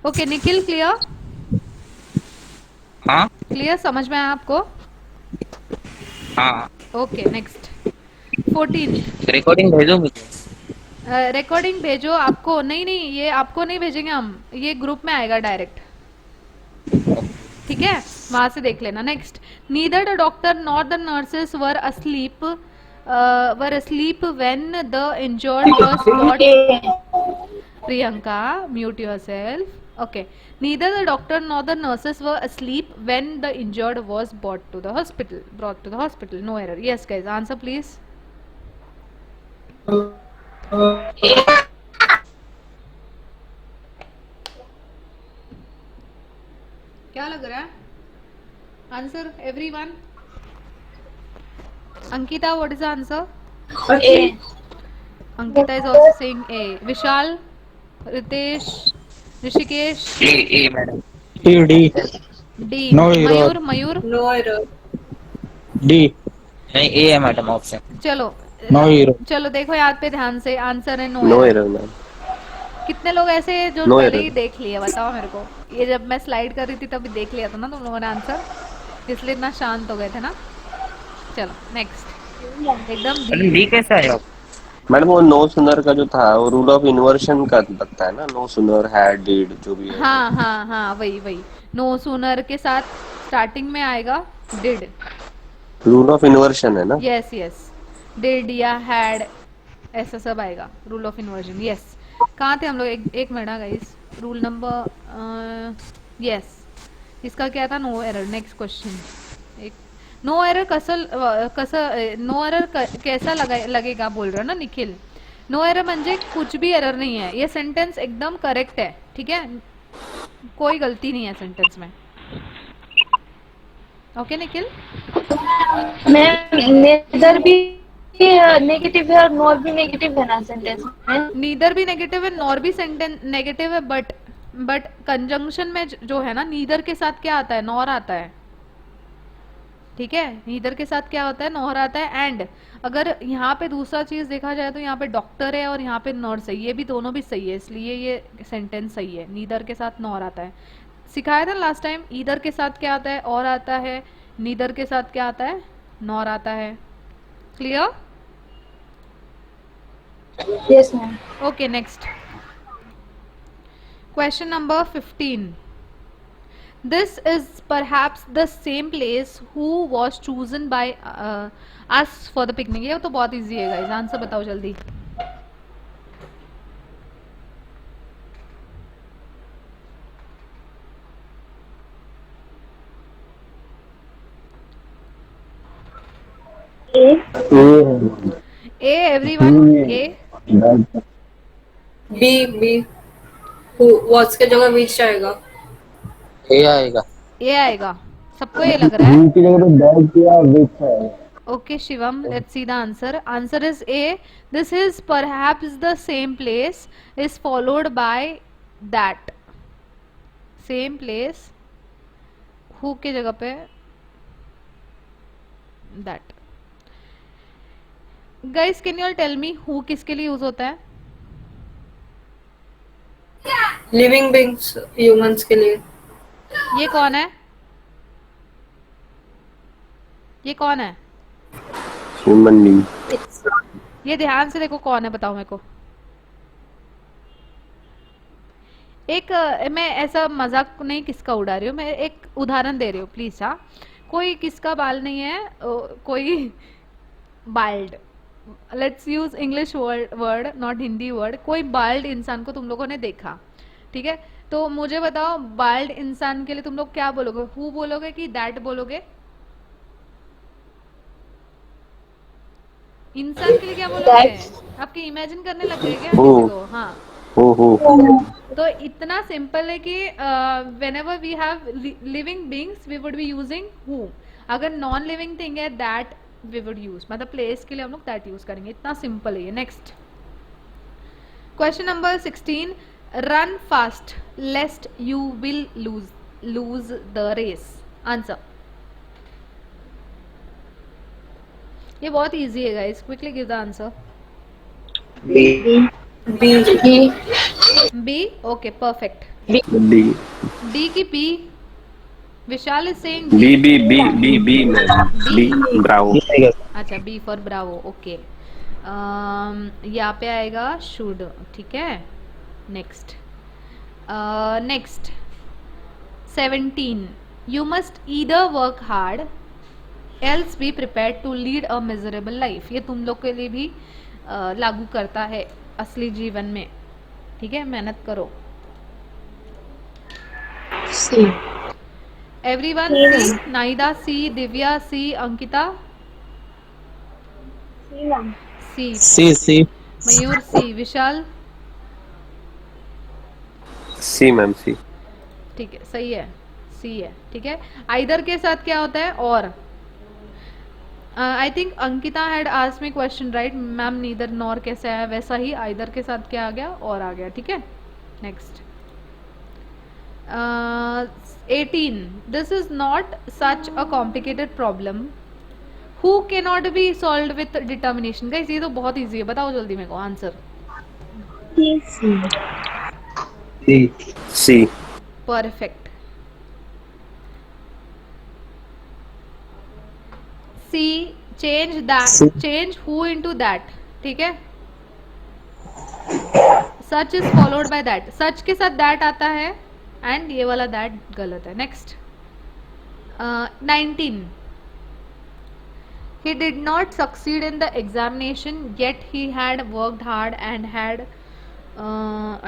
Okay Nikhil, clear? हाँ क्लियर, समझ में आया आपको? हाँ. Okay, next 14th. रिकॉर्डिंग भेजो मुझे. रिकॉर्डिंग भेजो आपको. नहीं, ये आपको नहीं भेजेंगे हम, ये ग्रुप में आएगा डायरेक्ट. ठीक है, वहां से देख लेना. Next. Neither the doctor not the nurses were asleep when the injured was brought. Priyanka, mute yourself. Okay. Neither the doctor nor the nurses were asleep when the injured was brought to the hospital. No error. Yes, guys. Answer, please. क्या लग रहा है? Answer, everyone. Ankita, what is the answer? A. Ankita is also saying A. Vishal, Ritesh, Rishikesh, A madam. D. D. No error. Mayur. No error. D. नहीं, A है madam option. चलो no hero. चलो देखो याद पे ध्यान से. आंसर है no no error. Error ma'am. कितने लोग ऐसे जो No पहले error. ही देख लिए, बताओ मेरे को. ये जब मैं स्लाइड कर रही थी तभी देख लिया था ना तुम लोगों ने आंसर, इसलिए इतना शांत हो गए थे ना. चलो नेक्स्ट. एकदम मैडम डी कैसा है? मैडम वो नो सुनर का जो था वो रूल ऑफ इन्वर्शन का लगता है ना. नो सुनर हैड डिड जो भी है. हाँ, वही. नो सूनर के साथ स्टार्टिंग में आएगा डिड. रूल ऑफ इन्वर्शन है ना. यस, डिड या हैड ऐसा सब आएगा. Rule of inversion. यस. कहाँ थे हम लोग? एक minute guys. Rule number yes, इसका क्या था? No error. Next question. एक नो एरर कैसा लगेगा बोल रहा है ना निखिल. नो एरर म्हणजे कुछ भी एरर नहीं है, ये सेंटेंस एकदम करेक्ट है, ठीक है, कोई गलती नहीं है सेंटेंस में। ओके निखिल? मैम नेदर भी नेगेटिव है और नॉर भी नेगेटिव है ना सेंटेंस में? नीदर भी नेगेटिव है, नॉर भी सेंटेंस नेगेटिव है, बट कंजंक्शन में जो है ना, नीदर के साथ क्या आता है, नॉर आता है, ठीक है, नीदर के साथ क्या होता है, नॉर आता है। एंड अगर यहाँ पे दूसरा चीज देखा जाए तो यहाँ पे डॉक्टर है और यहाँ पे नर्स है, ये भी दोनों भी सही है, इसलिए ये सेंटेंस सही है, नीदर के साथ नॉर आता है। सिखाया था लास्ट टाइम, ईदर के साथ क्या आता है, और आता है, नीदर के साथ क्या आता है, नॉर आता है। Clear? Yes ma'am. Okay, next. Question number 15. This is perhaps the same place who was chosen by us for the picnic. ये तो बहुत easy है guys. आंसर बताओ जल्दी. A everyone. A. Be watch के जगह बीच आएगा। ए आएगा। A आएगा. सबको ये लग रहा है. Okay, Shivam, let's see the answer. Answer is A. This is perhaps the same place is followed by that. Same place. Who के जगह पे that. Guys, can you all tell me who किसके लिए यूज होता है? Living beings humans के लिए। ये कौन है? ये कौन है? Human being. ये ध्यान से देखो कौन है, बताओ मेरे को। एक मैं ऐसा मजाक नहीं किसका उड़ा रही हूँ, मैं एक उदाहरण दे रही हूँ प्लीज। हाँ, कोई किसका बाल नहीं है, कोई bald, let's use English word not Hindi word, कोई बाल्ड इंसान को तुम लोगों ने देखा, ठीक है, तो मुझे बताओ बाल्ड इंसान के लिए तुम लोग क्या बोलोगे? हु बोलोगे कि दैट बोलोगे? इंसान के लिए क्या बोलोगे? आपके इमेजिन करने लग गए क्या किसी को? हाँ, तो इतना सिंपल है कि whenever we have living beings we would be using who. अगर नॉन लिविंग थिंग है दैट we would use, मतलब प्लेस के लिए हम लोग दैट यूज करेंगे, इतना सिंपल है ये। Next question number 16. Run fast lest you will lose the race. Answer. ये बहुत इजी है guys, quickly give the answer. B. Okay, perfect. D की P. Vishal is saying B bravo. अच्छा, बी फॉर ब्रावो. ओके, यहाँ पे आएगा should, ठीक है. Next 17. You must either work hard else be prepared to lead a miserable life. ये तुम लोग के लिए भी लागू करता है असली जीवन में, ठीक है, मेहनत करो. सी. Everyone see. नाइदा सी. दिव्या सी. अंकिता सी. मयूर सी. विशाल सी मैम सी। ठीक है, सही है, सी है, ठीक है. आइदर के साथ क्या होता है? और. I think Ankita had asked me question right ma'am, neither nor कैसे आया, वैसा ही आइदर के साथ क्या आ गया? और आ गया, ठीक है. Next 18. This is not such a complicated problem who can not be solve with determination. Guys ये तो बहुत ईजी है, बताओ जल्दी मेरे को answer. C. Perfect. C. Change that, change who into that, ठीक है. Such is followed by that. Such के साथ दैट आता है एंड ये वाला दैट गलत है. Next 19. He did not succeed in the examination yet he had worked hard and had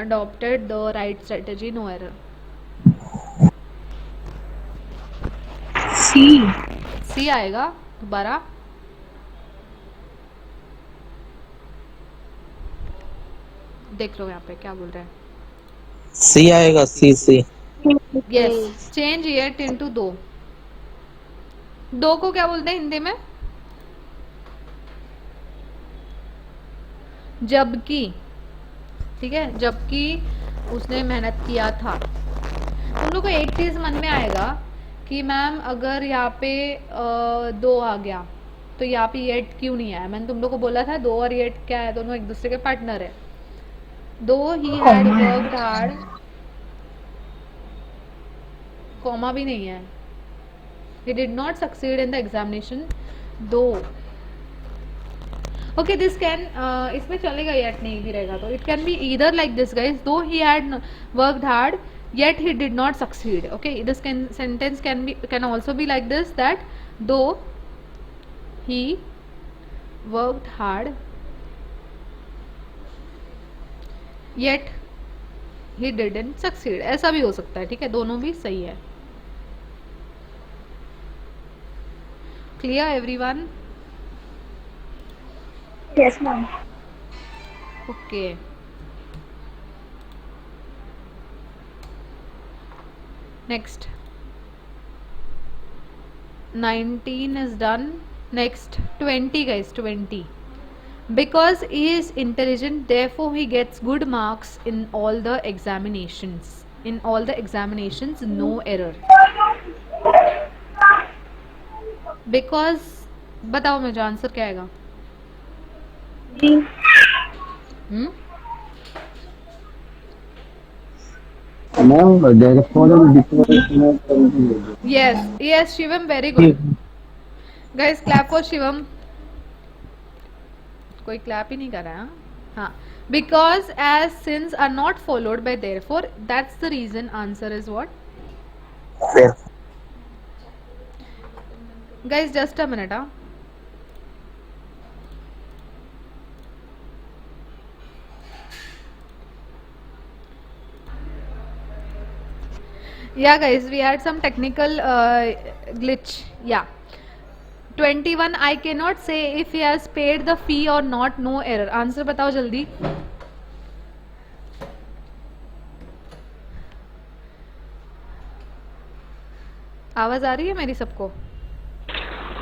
adopted the right strategy. No error. सी आएगा दोबारा. देख लो यहाँ पे क्या बोल रहे हैं। सी आएगा, सी C. Yes, change yet into दो। दो को क्या बोलते हैं हिंदी में? जबकि, ठीक है, जबकि उसने मेहनत किया था। तुम लोग को एक चीज मन में आएगा कि मैम अगर यहाँ पे दो आ गया तो यहाँ पे येट क्यों नहीं आया। मैंने तुम लोग को बोला था दो और येट क्या है, दोनों एक दूसरे के पार्टनर है। दो he had worked hard, comma भी नहीं है। he did not succeed in the examination though, okay this can इसमें चलेगा yet नहीं भी रहेगा तो it can be either like this guys, though he had worked hard yet he did not succeed. Okay, this sentence can also be like this, that though he worked hard yet he didn't succeed, ऐसा भी हो सकता है। ठीक है, दोनों भी सही है। Clear everyone? Yes, ma'am. Okay. Next. 19 is done. Next 20 guys, 20. Because he is intelligent, therefore he gets good marks in all the examinations. In all the examinations, no error. Because बताओ मुझे आंसर क्या आएगा? Yes yes Shivam, very good guys, clap for Shivam. कोई clap ही नहीं कर रहा है। हाँ, because as since are not followed by therefore, that's the reason. Answer is what guys, just a minute. Yeah guys, we had some technical glitch. Yeah, 21 I cannot say if he has paid the fee or not, no error. Answer बताओ जल्दी। आवाज आ रही है मेरी सबको?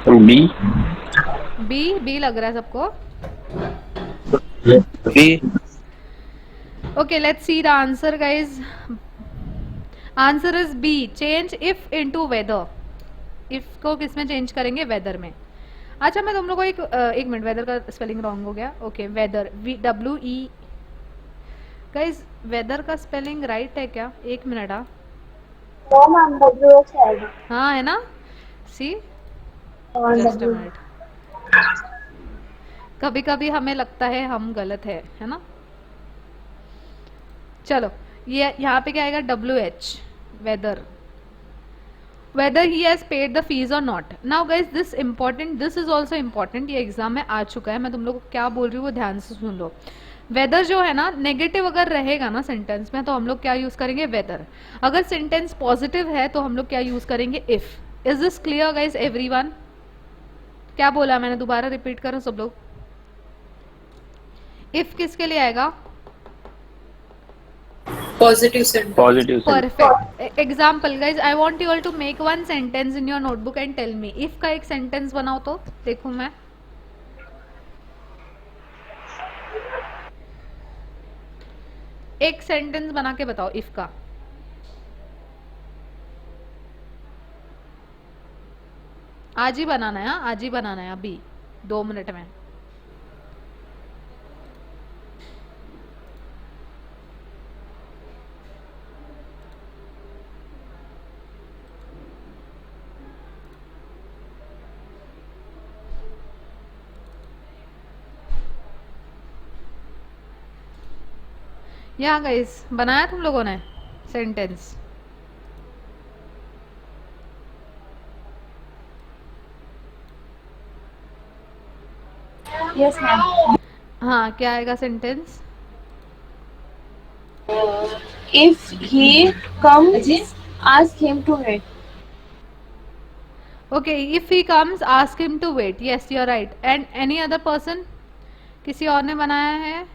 B B B लग रहा है सबको। B. Okay, let's see the answer guys. Answer is B, change if into weather. if को किस में चेंज करेंगे? वेदर में। अच्छा, मैं तुम लोग को एक मिनट, वेदर का स्पेलिंग रॉन्ग हो गया। Okay, weather WE guys, weather का स्पेलिंग राइट है क्या? एक मिनट। हाँ है ना? See, just a minute. कभी कभी हमें लगता है हम गलत है ना? चलो, ये यहाँ पे क्या आएगा? WH, whether. Whether he has paid the fees और not. Now guys this important, this is also important. ये एग्जाम में आ चुका है, मैं तुम लोग को क्या बोल रही हूँ वो ध्यान से सुन लो। वेदर जो है ना, नेगेटिव अगर रहेगा ना सेंटेंस में तो हम लोग क्या यूज करेंगे? वेदर। अगर सेंटेंस पॉजिटिव है तो हम लोग क्या यूज करेंगे? If. Is this clear guys everyone? क्या बोला मैंने? दोबारा रिपीट करो सब लोग। इफ किसके लिए आएगा? Positive sentence. Positive. Perfect example guys, I want you all to make one sentence in your notebook and tell me. If का एक सेंटेंस बनाओ तो देखूं मैं। एक सेंटेंस बना के बताओ इफ का। आज ही बनाना है, आज ही बनाना है, अभी 2 मिनट में। या गाइस, बनाया तुम लोगों ने सेंटेंस? Yes, ma'am. हाँ, क्या आएगा sentence? If he comes, ask him to wait. Okay, if he comes, ask him to wait. Yes, you're right. And any other person? किसी और ने बनाया है?